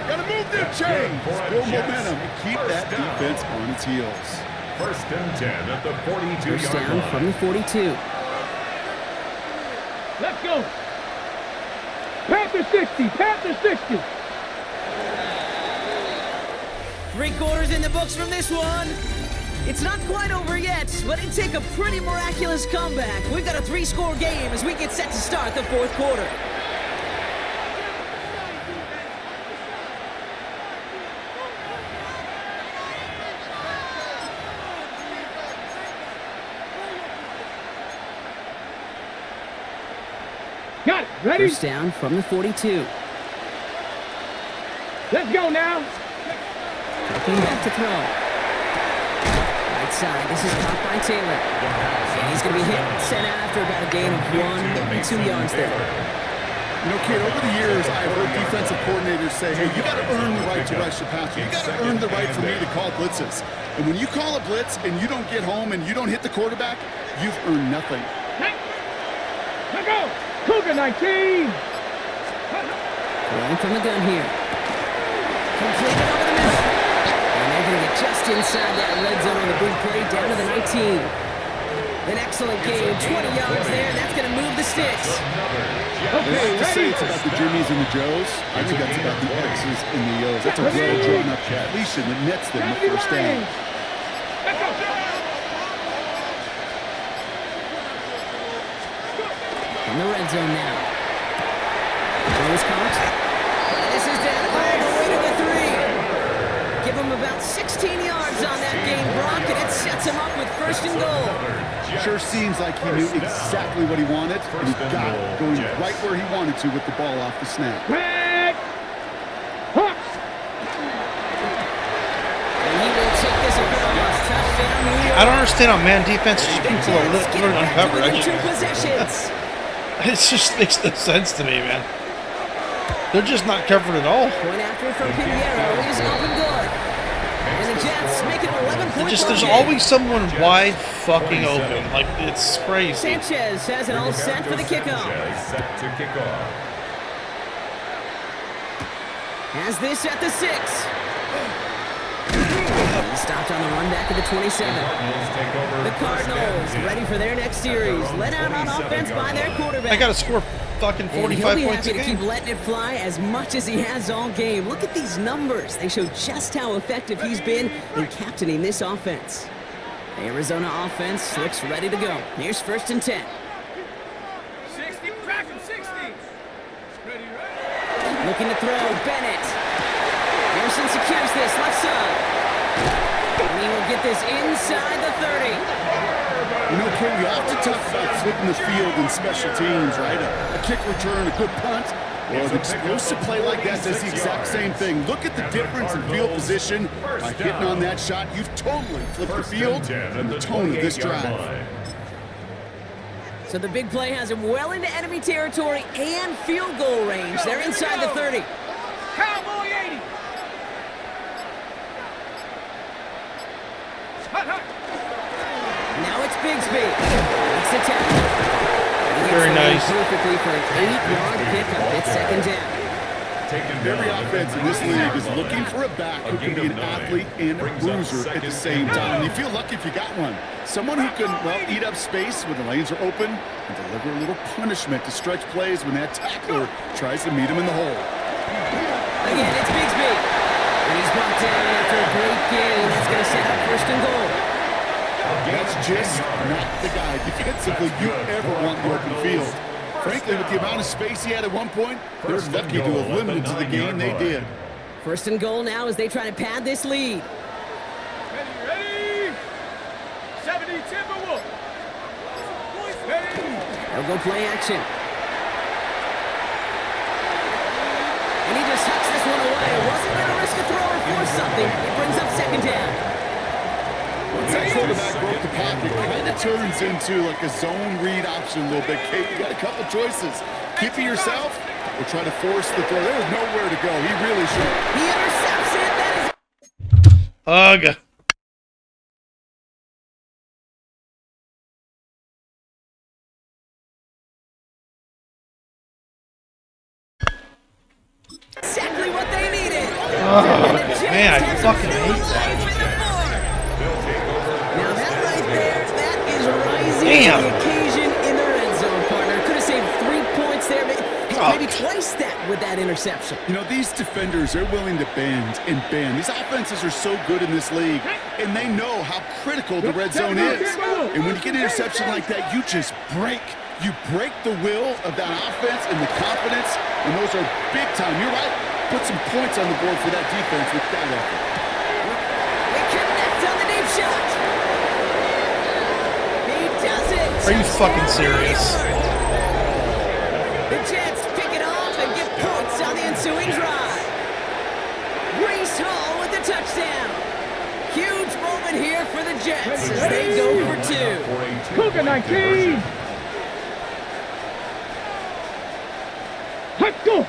Gotta move them chains. Build momentum and keep that defense on its heels. 1st and 10 at the 42-yard 1st down line. from the 42. Let's go. Panther 60, Panther 60. 3 quarters in the books from this one. It's not quite over yet, but it'd take a pretty miraculous comeback. We've got a 3-score game as we get set to start the 4th quarter. Got it. Ready? 1st down from the 42. Let's go now. Looking back to throw. Right side, this is caught by Taylor. And he's going to be hit and sent out after about a gain of 1 2 yards there. You know, kid, over the years, I've heard defensive coordinators say, hey, you got to earn the right to rush the passer. You got to earn the right for me to call blitzes. And when you call a blitz and you don't get home and you don't hit the quarterback, you've earned nothing. Let's go. Cougar 19. Throwing from the gun here. Completed over the middle. And they're going to get just inside that red zone on the big play down to the 19. An excellent gain, 20 yards there. That's going to move the sticks. Another Jets Let's just say it's about the Jimmies and the Joes. I think that's about the X's and the O's. That's a well-drawn-up completion that nets them the first down. In the red zone now. Throws caught. This is down all the way to the 3. Give him about 16 yards on that game, Brock, and it sets him up with first and goal. Sure seems like he knew exactly what he wanted, and he got it, going right where he wanted to with the ball off the snap. Red Hawks. And he will take this across. Touchdown, New York. I don't understand how man defense is people are Jets get literally back to uncovered. within 2 possessions. It just makes no sense to me, man. They're just not covered at all. Point after from Pinheiro is up and good. And the Jets make it 11-point There's game. always someone wide fucking open. Like, it's crazy. Sanchez has it all set for the kickoff. Set to kick off. Has this at the 6. He stopped on the run back at the 27. The Cardinals ready for their next series. Let out on offense by their quarterback. I gotta score fucking And he'll 45 be points happy a to keep game. letting it fly as much as he has all game. Look at these numbers. They show just how effective he's been in captaining this offense. The Arizona offense looks ready to go. Here's first and 10. 60, tracking 60. Ready, Looking to throw, Bennett. Harrison secures this, left side. And he will get this inside the 30. You know, Ken, we often talk about flipping the field in special teams, right? A kick return, a good punt. Well, an explosive play like that does the exact same thing. Look at the difference in field position. By hitting on that shot, you've totally flipped the field and the tone of this drive. So the big play has him well into enemy territory and field goal range. They're inside the 30. Cowboy 80. Hut, hut. Now it's Bigsby. Makes the tackle. He hits Very the line nice. perfectly for an 8-yard pickup. It's second down. Every offense in this league is looking for a back who can be an athlete and a bruiser at the same time. You feel lucky if you got one. Someone who can, well, eat up space when the lanes are open and deliver a little punishment to stretch plays when that tackler tries to meet him in the hole. Again, it's Bigsby. And he's brought down after a great game. That's going to set up first and goal. That's just not the guy defensively you ever want in the open field. Frankly, with the amount of space he had at one point, they're lucky to have limited to the game they did. First and goal now as they try to pad this lead. Ready. 70 Timberwolves. Ready. They'll go play action. And he just hucks this one away. Wasn't going to risk a throw or force something. It brings up second down. Once that quarterback broke the pocket, it kind of turns into like a zone read option a little bit. Kate, you got a couple choices. Keep it yourself or try to force the throw. There was nowhere to go. He really should. He intercepts it. That is Ugh. exactly what they needed. Man, I fucking hate that. Now that right there, that is rising Damn. to the occasion in the red zone, partner. Could have saved 3 points there, maybe twice that with that interception. You know, these defenders, they're willing to bend and bend. These offenses are so good in this league, and they know how critical the red zone is. And when you get an interception like that, you just break. You break the will of that offense and the confidence, and those are big time. You're right. Put some points on the board for that defense with that effort. They connect on the deep shot. He does it. Are you fucking serious? The Jets pick it off and get points on the ensuing drive. Brees Hall with the touchdown. Huge moment here for the Jets as they go for 2. Cougar 19. Let's go.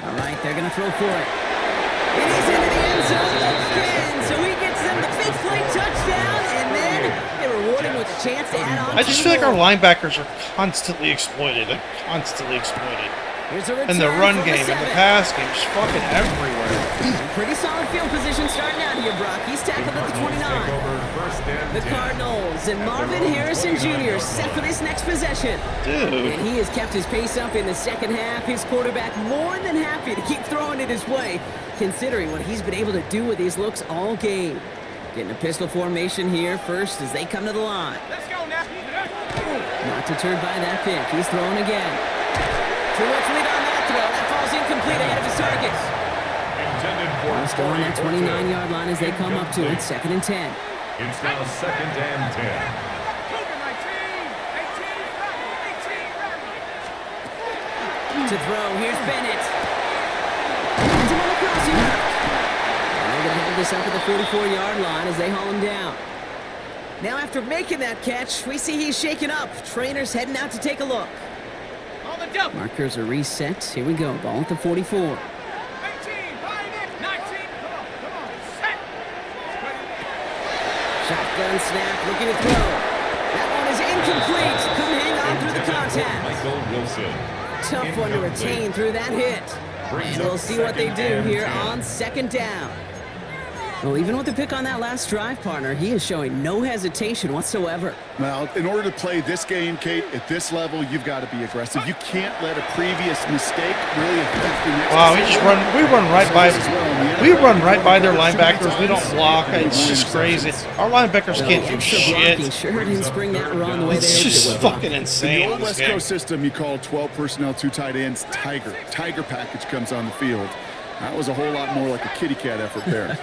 All right, they're going to throw for it. And he's into the end zone again. So he gets them the big play touchdown, and then they reward him with a chance to add on. I just feel like our linebackers are constantly exploited. Like, constantly exploited. Here's a In the return run from game, in the 7. pass game, just fucking everywhere. Pretty solid field position starting out here, Brock. He's tackled at the 29. The Cardinals and Marvin Harrison Jr. set for this next possession. Dude. And he has kept his pace up in the second half. His quarterback more than happy to keep throwing it his way, considering what he's been able to do with these looks all game. Getting a pistol formation here first as they come to the line. Let's go now. Not deterred by that pick. He's throwing again. Too much lead on that throw. That falls incomplete ahead of his target. Still on that 29-yard line as they come up to it. 2nd and 10. It's now 2nd and 10. To throw, here's Bennett. Hands him on the crossing route. And they're going to have this up at the 44-yard line as they haul him down. Now after making that catch, we see he's shaken up. Trainer's heading out to take a look. Markers are reset. Here we go. Ball at the 44. Shotgun snap, looking to throw. That one is incomplete. Couldn't hang on through the contact. Michael Wilson. Tough one to retain through that hit. And we'll see what they do here on 2nd down. Well, even with the pick on that last drive, partner, he is showing no hesitation whatsoever. Well, in order to play this game, Kate, at this level, you've got to be aggressive. You can't let a previous mistake really affect the next. Wow, we run right by their linebackers. We don't block. It's just crazy. Our linebackers can't do Blocking shit. sure didn't spring that run the way It's they hoped just it would. fucking In the insane. old this West game. Coast system, you call 12 personnel, 2 tight ends, Tiger. Tiger package comes on the field. That was a whole lot more like a kitty cat effort there.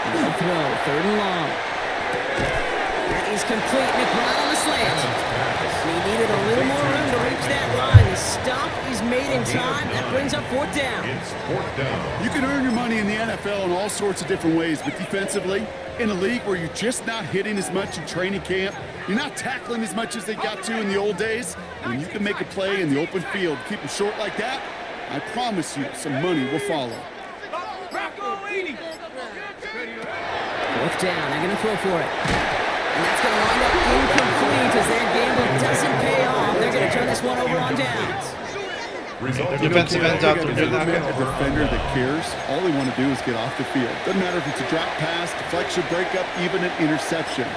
No throw, 3rd and long. That is complete. McBride on the slant. He needed a little more room to reach that line. The stop is made in time. That brings up 4th down. It's 4th down. You can earn your money in the NFL in all sorts of different ways, but defensively, in a league where you're just not hitting as much in training camp, you're not tackling as much as they got to in the old days, when you can make a play in the open field, keep them short like that, I promise you some money will follow. 4th down. They're going to throw for it. And that's going to wind up incomplete as that gamble doesn't pay off. They're going to turn this one over on downs. Defensive ends out there. They're not A gonna- defender that cares, all they want to do is get off the field. Doesn't matter if it's a drop pass, deflection, breakup, even an interception.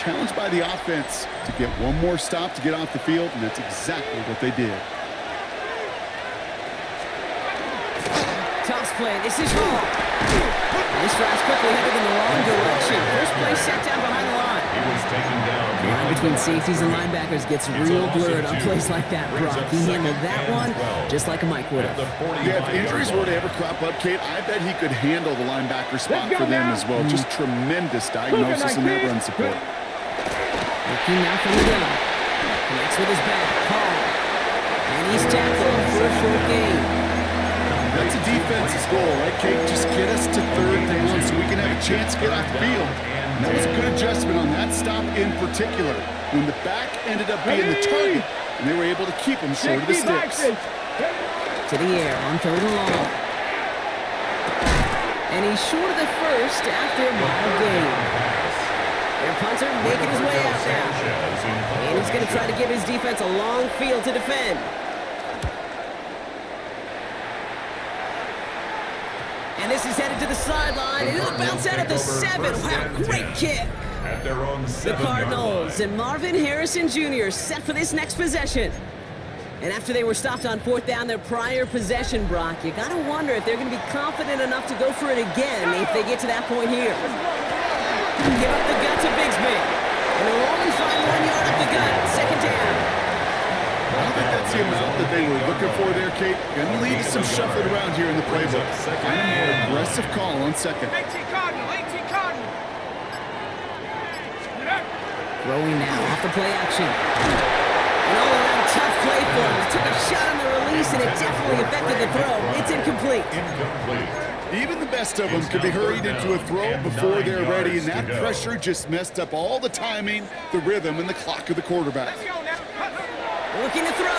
Challenged by the offense to get one more stop to get off the field, and that's exactly what they did. Toss play. This is wrong. This drive's quickly headed in the wrong direction. First play set down behind the line. He was taken down. The line between safeties and linebackers gets real blurred on plays like that, Brock. He handled that one just like a Mike would have. Yeah, if injuries were to ever crop up, Kate, I bet he could handle the linebacker spot for them as well. Just tremendous diagnosis and that run support. Looking now from the gun. Connects with his back. Hall. And he's tackled for a short gain. That's a defense's goal, right, Kate? Just get us to 3rd down so we can have a chance to get off the field. And that was a good adjustment on that stop in particular, when the back ended up being the target, and they were able to keep him short of the sticks. To the air on 3rd and long. And he's short of the first after a mild gain. Their punter making his way out now. And he's going to try to give his defense a long field to defend. And this is headed to the sideline. It'll bounce out at the 7. Wow, great kick. At their own The 7-yard Cardinals line. and Marvin Harrison Jr. set for this next possession. And after they were stopped on 4th down their prior possession, Brock, you got to wonder if they're going to be confident enough to go for it again if they get to that point here. Give up the gut to Bigsby. And they'll only find 1 yard up the gut. 2nd down. I don't think that's the amount that they were looking for there, Kate. Going to lead to some shuffling around here in the playbook. Find a more aggressive call on 2nd. 18 Cardinal, 18 Cardinal. Throwing now off the play action. An all-around tough play for him. Took a shot on the release, and it definitely affected the throw. It's incomplete. Incomplete. Even the best of them could be hurried into a throw before they're ready, and that pressure just messed up all the timing, the rhythm, and the clock of the quarterback. Let's go now. Looking to throw.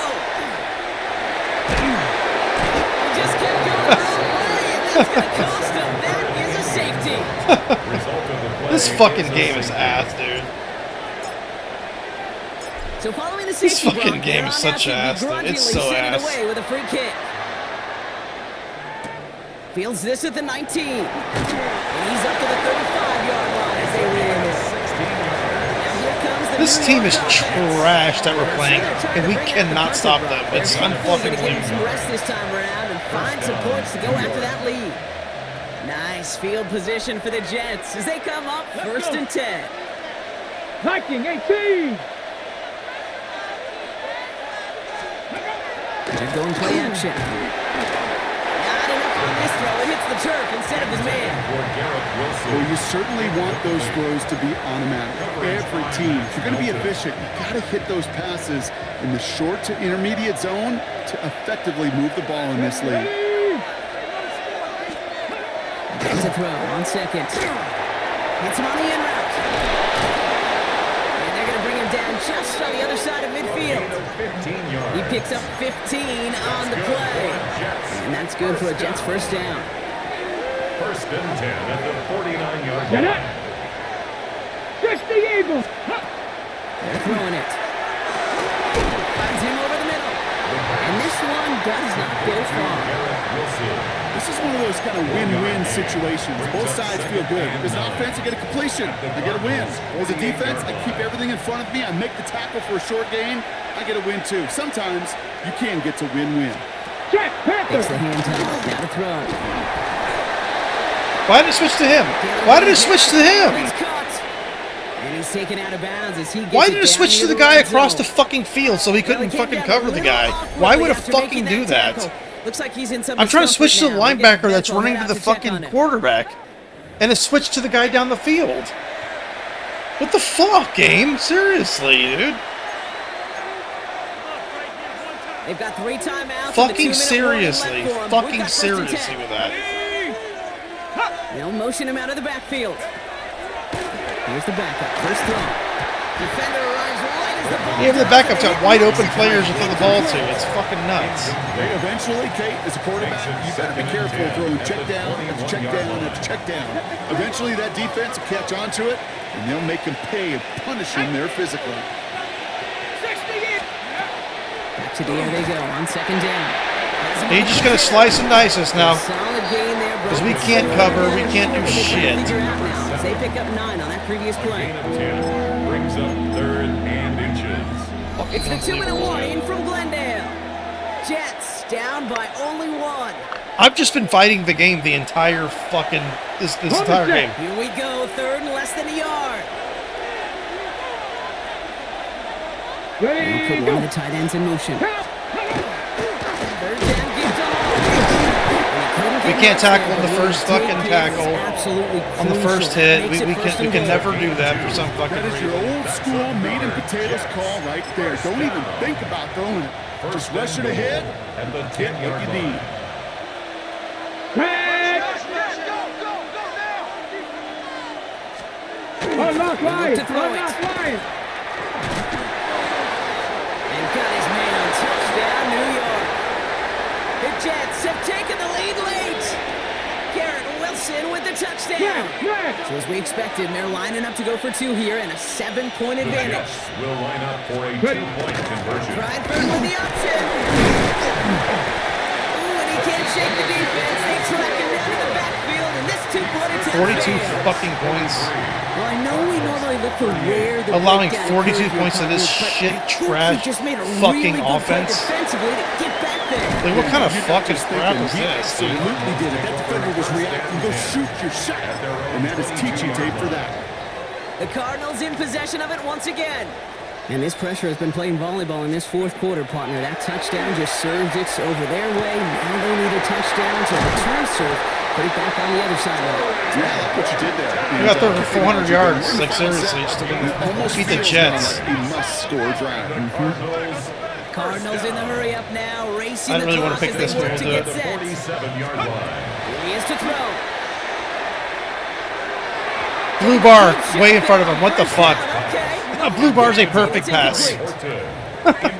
Just kept going the wrong way, and that's going to cost him. That is a safety. Result of the play This fucking is a game is safety. ass, dude. So following the safety fucking block, game they're is on such that ass, to dude. It's begrudgingly so send it ass. away with a free kick. Fields this at the 19. And he's up to the 35. This team is trash that we're playing, and we cannot stop them. It's unfucking Get some believable. rest this time around and find some points to go after that lead. Nice field position for the Jets as they come up first and 10. Viking 18. They're going play action. Not enough on this throw. It hits the turf instead of his man. Well, you certainly want those throws to be automatic. Every team, if you're going to be efficient, you got to hit those passes in the short to intermediate zone to effectively move the ball in this league. There's a throw on second. Hits him on the in route. And they're going to bring him down just on the other side of midfield. He picks up 15 on the play. And that's good for a Jets first down. First and 10 at the 49-yard Get line. it. 60 Eagles. They're throwing it. Finds him over the middle. And this one does not go far. This is one of those kind of win-win situations. Both sides feel good. As an offense, I get a completion. I get a win. As a defense, I keep everything in front of me. I make the tackle for a short gain. I get a win, too. Sometimes you can get to win-win. Check. Takes Panthers. the hand time. Now to throw. Why did it switch to him? Why did it switch to him? He's caught. And he's taken out of bounds as he gets Why it did it down switch to near the guy red across the zone. fucking field so he Well, couldn't he came fucking down cover a the little guy? awkwardly Why would it after fucking making do that? tackle. Looks like he's in some I'm trying to switch to the discomfort now. linebacker that's They'll running head to the out check on fucking him. quarterback, and it switched to the guy down the field. What the fuck, game? Seriously, dude. They've got 3 timeouts. Fucking and a 2-minute warning seriously. left for 'em. We've Fucking got first and 10. seriously with that. They'll motion him out of the backfield. Here's the backup. First throw. Defender arrives right as the ball. Yeah, the drops, backup's and got he wide makes open it players to throw the ball to. complete. It's fucking nuts. Eventually, Kate, as a quarterback, you better be careful throwing check down after check down after check down. Eventually, that defense will catch on to it, and they'll make him pay and punish him there physically. Back to the air they go on second down. He's just gonna slice and dice us now. Solid gain there, 'Cause we can't cover, we can't do shit. They pick up 9 on that previous play. Gain of 10 brings up third and inches. It's the 2-minute warning from Glendale. Jets down by only 1. I've just been fighting the game the entire fucking this entire game. Here we go, 3rd and less than a yard. They'll Ready, put one go. of the tight ends in motion. Help. 3rd down, give to Hall. We can't tackle on the first Big fucking hit is tackle. absolutely On the crucial. first That hit, makes it we first can and goal. never do that for some fucking That is your reason. old school meat and potatoes call right there. Don't even think about throwing it. Just rush it ahead At the and get 10-yard what you line. need. Red. Unlock line. to throw it. Unlock line. And got his man. Touchdown, New York. The Jets have taken the lead late. Garrett Wilson with the touchdown. Red. So as we expected, they're lining up to go for 2 here and a 7-point The advantage. Jets will line up for a Ready. 2-point conversion. Bradford with the option. Ooh, and he can't shake the defense. They track him down to the backfield, and this 2-point attempt 42 fails. fucking points. Well, I know we normally look for where the Allowing breakdown 42 occurs, points to this but shit, I think trash, he just made a fucking really good play offense. defensively to get back there. Like, what kind of You're fucking just crap thinking, is he this, dude? absolutely did it. That defender was reacting. Go shoot your shot. And that is teaching tape for that. The Cardinals in possession of it once again. And this pressure has been playing volleyball in this 4th quarter, partner. That touchdown just served it over their way. Now they need a touchdown to return serve. Put it back on the other side of it. Yeah, I like what you did there. We got there for 400 yards. Like, seriously, just to beat the Jets. A must-score drive. Cardinals Cardinals in the hurry up now, racing I the really wanna clock pick as they this one, work we'll to do get it. the set. 47-yard line. Here he is to throw. Blue bar way in front of him. What the fuck? Okay. A blue bar's a perfect pass.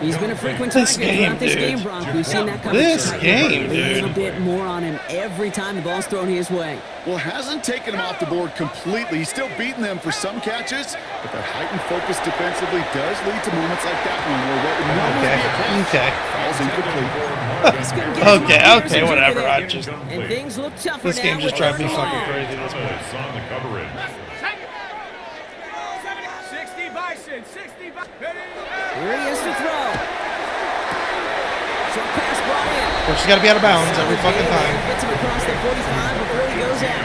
He's been a frequent This target game, throughout this dude. game, Bronk. We've seen that coverage This tighten game, up a little dude. bit more on him every time the ball's thrown his way. Well, hasn't taken him off the board completely. He's still beating them for some catches, but that heightened focus defensively does lead to moments like that one where what would normally be a catch Okay. falls incomplete. He's gonna get some Okay, years okay, of whatever. there. I just And things look tougher this now game just with drives me third and fucking long. crazy. This point. On the coverage. 60 by Here he is to throw. Short pass brought in. Of course, you got to be out of bounds every fucking time. Gets him across the 45 before he goes out.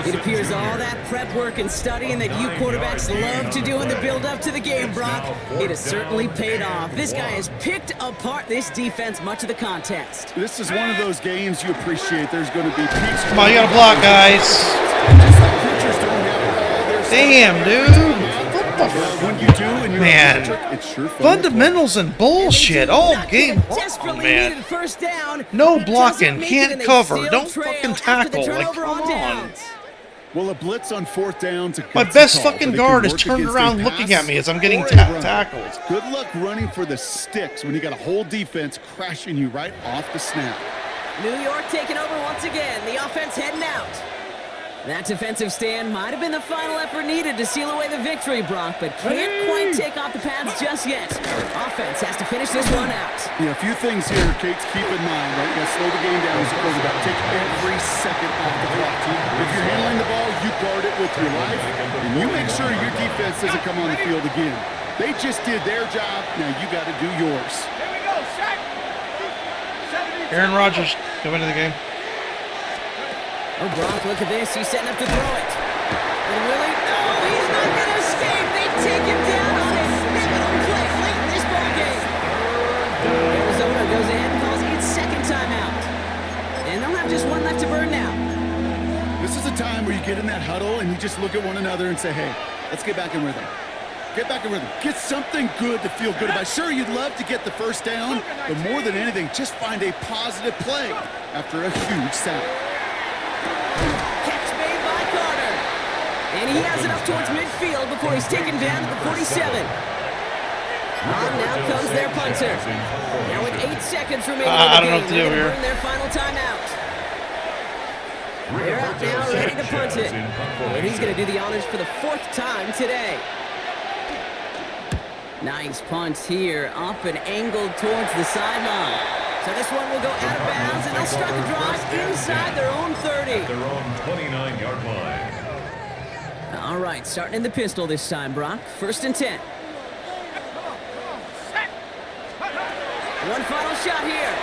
It appears all that prep work and studying that you quarterbacks love to do in the build-up to the game, Brock, it has certainly paid off. This guy has picked apart this defense much of the contest. This is one of those games you appreciate. There's going to be peaks. Come on, you got to block, guys. Just like pitchers don't have all their stuff. Damn, dude. What the Well, when you do and you're Man. electric, it's sure fun. Fundamentals and bullshit all game long, Desperately man. needed first down. No He blocking, doesn't make can't it, and they cover, still don't trail fucking after the tackle. Like, turnover come on. downs. Well, a blitz on fourth down's a My gutsy best call, fucking but it can guard is work turned against a around pass looking at me as I'm getting or a run. tackled. Good luck running for the sticks when you got a whole defense crashing you right off the snap. New York taking over once again. The offense heading out. That defensive stand might have been the final effort needed to seal away the victory, Brock, but can't quite take off the pads just yet. Offense has to finish this one out. Yeah, a few things here, Kate's keep in mind, right? You gotta slow the game down as a quarterback. Take every second off the clock. If you're handling the ball, you guard it with your life, and you make sure your defense doesn't come on the field again. They just did their job, now you gotta do yours. Aaron Rodgers coming into the game. Oh, Brock, look at this. He's setting up to throw it. And really? No, he's not going to escape. They take him down on a pivotal play late in this ballgame. Arizona goes ahead and calls its second timeout. And they'll have just one left to burn now. This is a time where you get in that huddle and you just look at one another and say, hey, let's get back in rhythm. Get back in rhythm. Get something good to feel good about. Sure, you'd love to get the first down, but more than anything, just find a positive play after a huge sack. Catch made by Carter. And he has it up towards midfield before he's taken down at the 47. On now comes their punter. Now with 8 seconds remaining in the I don't know game, what to they're do gonna here. burn their final timeout. They're out now, ready to punt it. And he's going to do the honors for the 4th time today. Nice punt here, up and angled towards the sideline. So this one will go out of bounds, and they'll start the drive inside their own 30. Their own 29-yard line. All right, starting in the pistol this time, Brock. 1st and 10. One final shot here.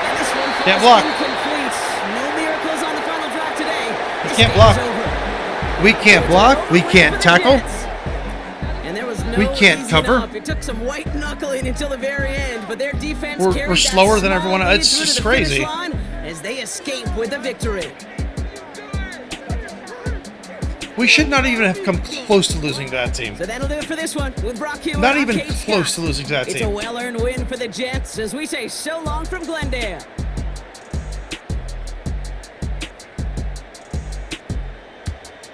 And this one falls Can't block. incomplete. No miracles on the final drive today. This Can't game's block. over. We can't block. We can't tackle. And there was no We can't easing cover. up. It took some white knuckling until the very end, but their defense We're carried that slower than small everyone else. lead It's through just to the finish crazy. line as they escape with a victory. We should not even have come close to losing that team. So that'll do it for this one with Brock Hewitt. Not I'm even Kate close Scott. to losing that It's a team. well-earned win for the Jets as we say so long from Glendale.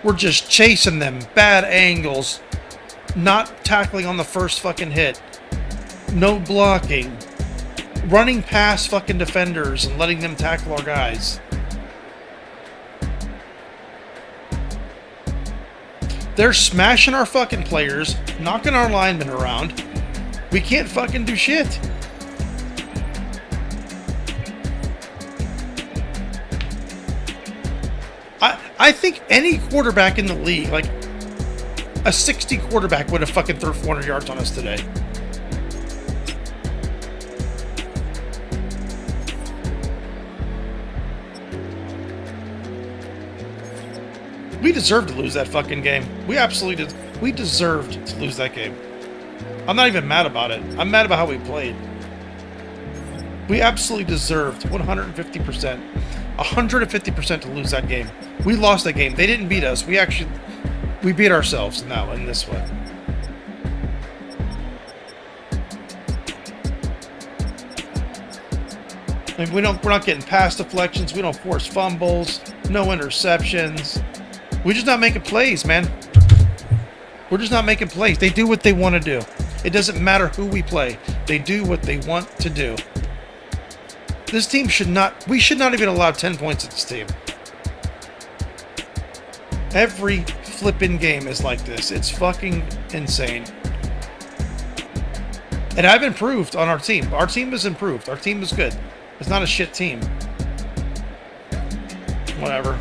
We're just chasing them. Bad angles. Not tackling on the first fucking hit. No blocking. Running past fucking defenders and letting them tackle our guys. They're smashing our fucking players, knocking our linemen around. We can't fucking do shit. I think any quarterback in the league, like a 60 quarterback, would have fucking thrown 400 yards on us today. We deserved to lose that fucking game. We absolutely did. We deserved to lose that game. I'm not even mad about it. I'm mad about how we played. We absolutely deserved 150%. 150% to lose that game. We lost that game. They didn't beat us. We beat ourselves now in this one. And we're not getting pass deflections. We don't force fumbles. No interceptions. We're just not making plays, man. We're just not making plays. They do what they want to do. It doesn't matter who we play. They do what they want to do. This team should not... We should not even allow 10 points at this team. Every flipping game is like this. It's fucking insane. And I've improved on our team. Our team has improved. Our team is good. It's not a shit team. Whatever.